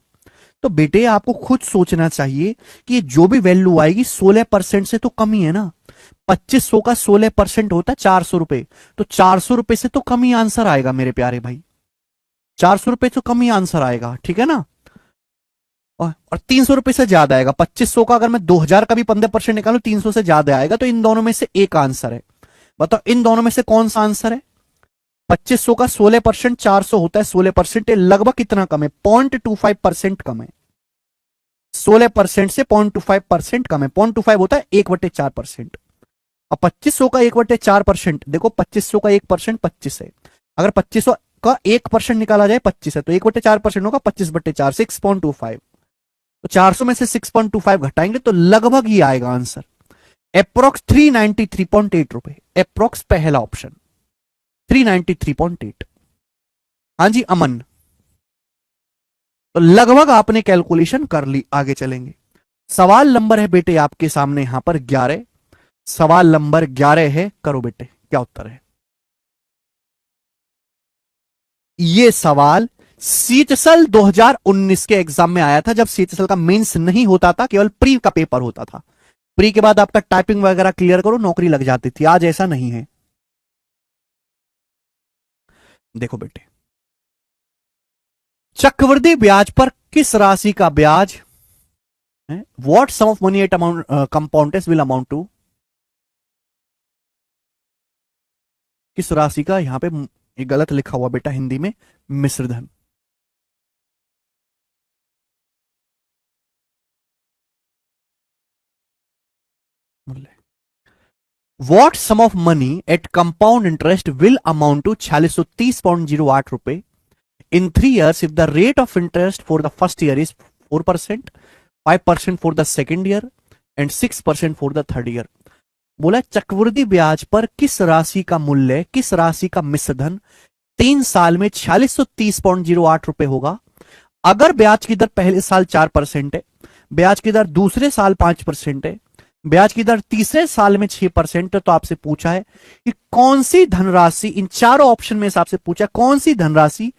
तो बेटे आपको खुद सोचना चाहिए कि जो भी वैल्यू आएगी 16% से तो कम ही है ना। 2500 का 16% होता है 400 रुपए, तो 400 रुपए से तो कम ही आंसर आएगा मेरे प्यारे भाई। 400 रुपए से कम ही आंसर आएगा, ठीक है ना। और 300 रुपए से ज्यादा आएगा। 2500 का अगर मैं 2000 का भी 15% निकालू 300 से ज्यादा आएगा। तो इन दोनों में से एक आंसर है। बताओ इन दोनों में से कौन सा आंसर है? 2500 का 16%, 400 होता है 16%, लगभग कितना कम है? 0.25% कम है। 16% से 0.25% कम है। 0.25 होता है 1/4%। अब 2500 का 1/4%, देखो 2500 का 1% 25 है। अगर 2500 का 1% निकाला जाए 25 है, तो 1/4% होगा 25/4, 6.25। तो 400 में से 6.25 घटाएंगे तो लगभग ही आएगा आंसर, अप्रोक्स 393.8 रुपए। अप्रोक्स पहला ऑप्शन 393.8। हाँ जी अमन, तो लगभग आपने कैलकुलेशन कर ली। आगे चलेंगे। सवाल नंबर है बेटे आपके सामने यहां पर 11। सवाल नंबर 11 है, करो बेटे क्या उत्तर है? ये सवाल सीटसल 2019 के एग्जाम में आया था, जब सीटसल का मेंस नहीं होता था, केवल प्री का पेपर होता था। प्री के बाद आपका टाइपिंग वगैरह क्लियर करो नौकरी लग जाती थी। आज ऐसा नहीं है। देखो बेटे, चक्रवृद्धि ब्याज पर किस राशि का ब्याज है? What sum of money at amount compound will amount to, किस राशि का? यहां पे ये गलत लिखा हुआ बेटा हिंदी में, मिश्रधन। What sum of money at compound interest will amount to 4630.08 रुपए in 3 years if the rate of interest for the first year is 4%, 5% for the second year and 6% for the third year? बोला चक्रवृद्धि ब्याज पर किस राशि का मूल्य, किस राशि का मिश्रधन 3 साल में 4630.08 रुपए होगा। अगर ब्याज की दर पहले साल 4% है, ब्याज की दर दूसरे साल 5% है, ब्याज की दर तीसरे साल में 6%। तो आपसे पूछा है कि कौन सी धनराशि, इन चारों ऑप्शन में से आपसे पूछा कौन सी धनराशि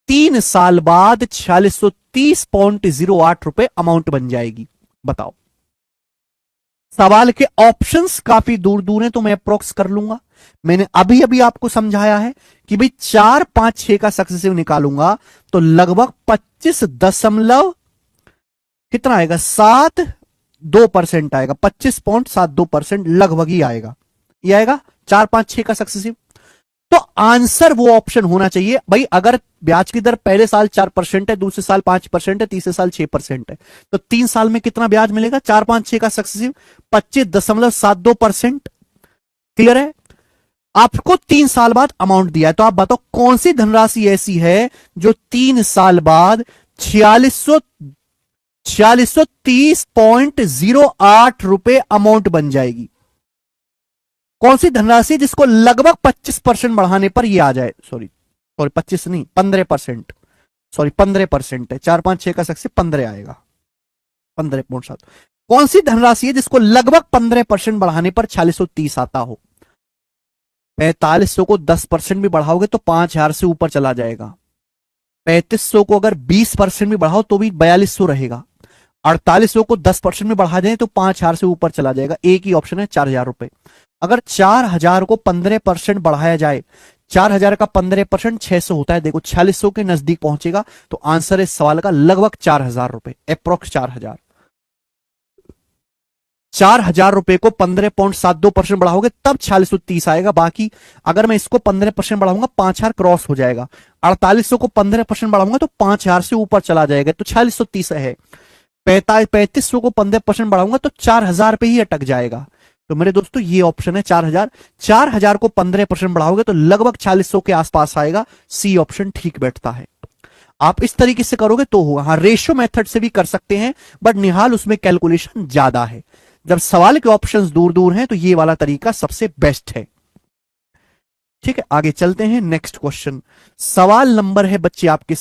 3 साल बाद 4630.08 रुपए अमाउंट बन जाएगी, बताओ। सवाल के ऑप्शंस काफी दूर दूर हैं तो मैं अप्रोक्स कर लूंगा। मैंने अभी अभी आपको समझाया है कि भाई 4, 5, 6 का सक्सेसिव निकालूंगा तो लगभग 25 दशमलव कितना आएगा, 7.2% आएगा। 25.72% लगभग ही आएगा। ये आएगा 4, 5, 6 का सक्सेसिव। तो आंसर वो ऑप्शन होना चाहिए भाई। अगर ब्याज की दर पहले साल 4% है, दूसरे साल 5% है, तीसरे साल 6% है, तो 3 साल में कितना ब्याज मिलेगा? 4, 5, 6 का सक्सेसिव 25.72%। क्लियर है? आपको 3 साल बाद अमाउंट दिया है, तो आप बताओ कौन सी धनराशि ऐसी है जो 3 साल बाद 4630.08 अमाउंट बन जाएगी। कौन सी धनराशि जिसको लगभग 25% बढ़ाने पर ये आ जाए, सॉरी 25 नहीं 15%, सॉरी 15% है, 4 5 6 का सक्सेस 15 आएगा, 15.7। कौन सी धनराशि है जिसको लगभग 15% बढ़ाने पर 4630 आता हो? 4500 को 10% भी बढ़ाओगे तो 5000 से ऊपर चला जाएगा। 3500 को अगर 20% भी बढ़ाओ तो भी 4200 रहेगा। 4800 को 10% में बढ़ा जाए तो 5000 से ऊपर चला जाएगा। एक ही ऑप्शन है 4000 रुपए। अगर 4000 को 15% बढ़ाया जाए, 4000 का 15% 600 होता है, देखो 4600 के नजदीक पहुंचेगा, तो आंसर इस सवाल का लगभग 4000 रुपए, अप्रोक्स 4000। 4000 रुपए को 15.72% बढ़ाओगे तब 4630 आएगा। बाकी अगर मैं इसको 15% बढ़ाऊंगा 5000 क्रॉस हो जाएगा। 4800 को 15% बढ़ाऊंगा तो 5000 से ऊपर चला जाएगा, तो 4630 है। 3500 को 15% बढ़ाऊंगा तो 4000 पे ही अटक जाएगा। तो मेरे दोस्तों ये ऑप्शन है 4000। 4000 को 15% बढ़ाओगे तो लगभग 4600 के आसपास आएगा। सी ऑप्शन ठीक बैठता है। आप इस तरीके से करोगे तो होगा। हाँ, रेशियो मेथड से भी कर सकते हैं, बट निहाल उसमें कैलकुलेशन ज्यादा है। जब सवाल के ऑप्शंस दूर दूर हैं तो ये वाला तरीका सबसे बेस्ट है। ठीक है, आगे चलते हैं। नेक्स्ट क्वेश्चन, सवाल नंबर है बच्चे आपके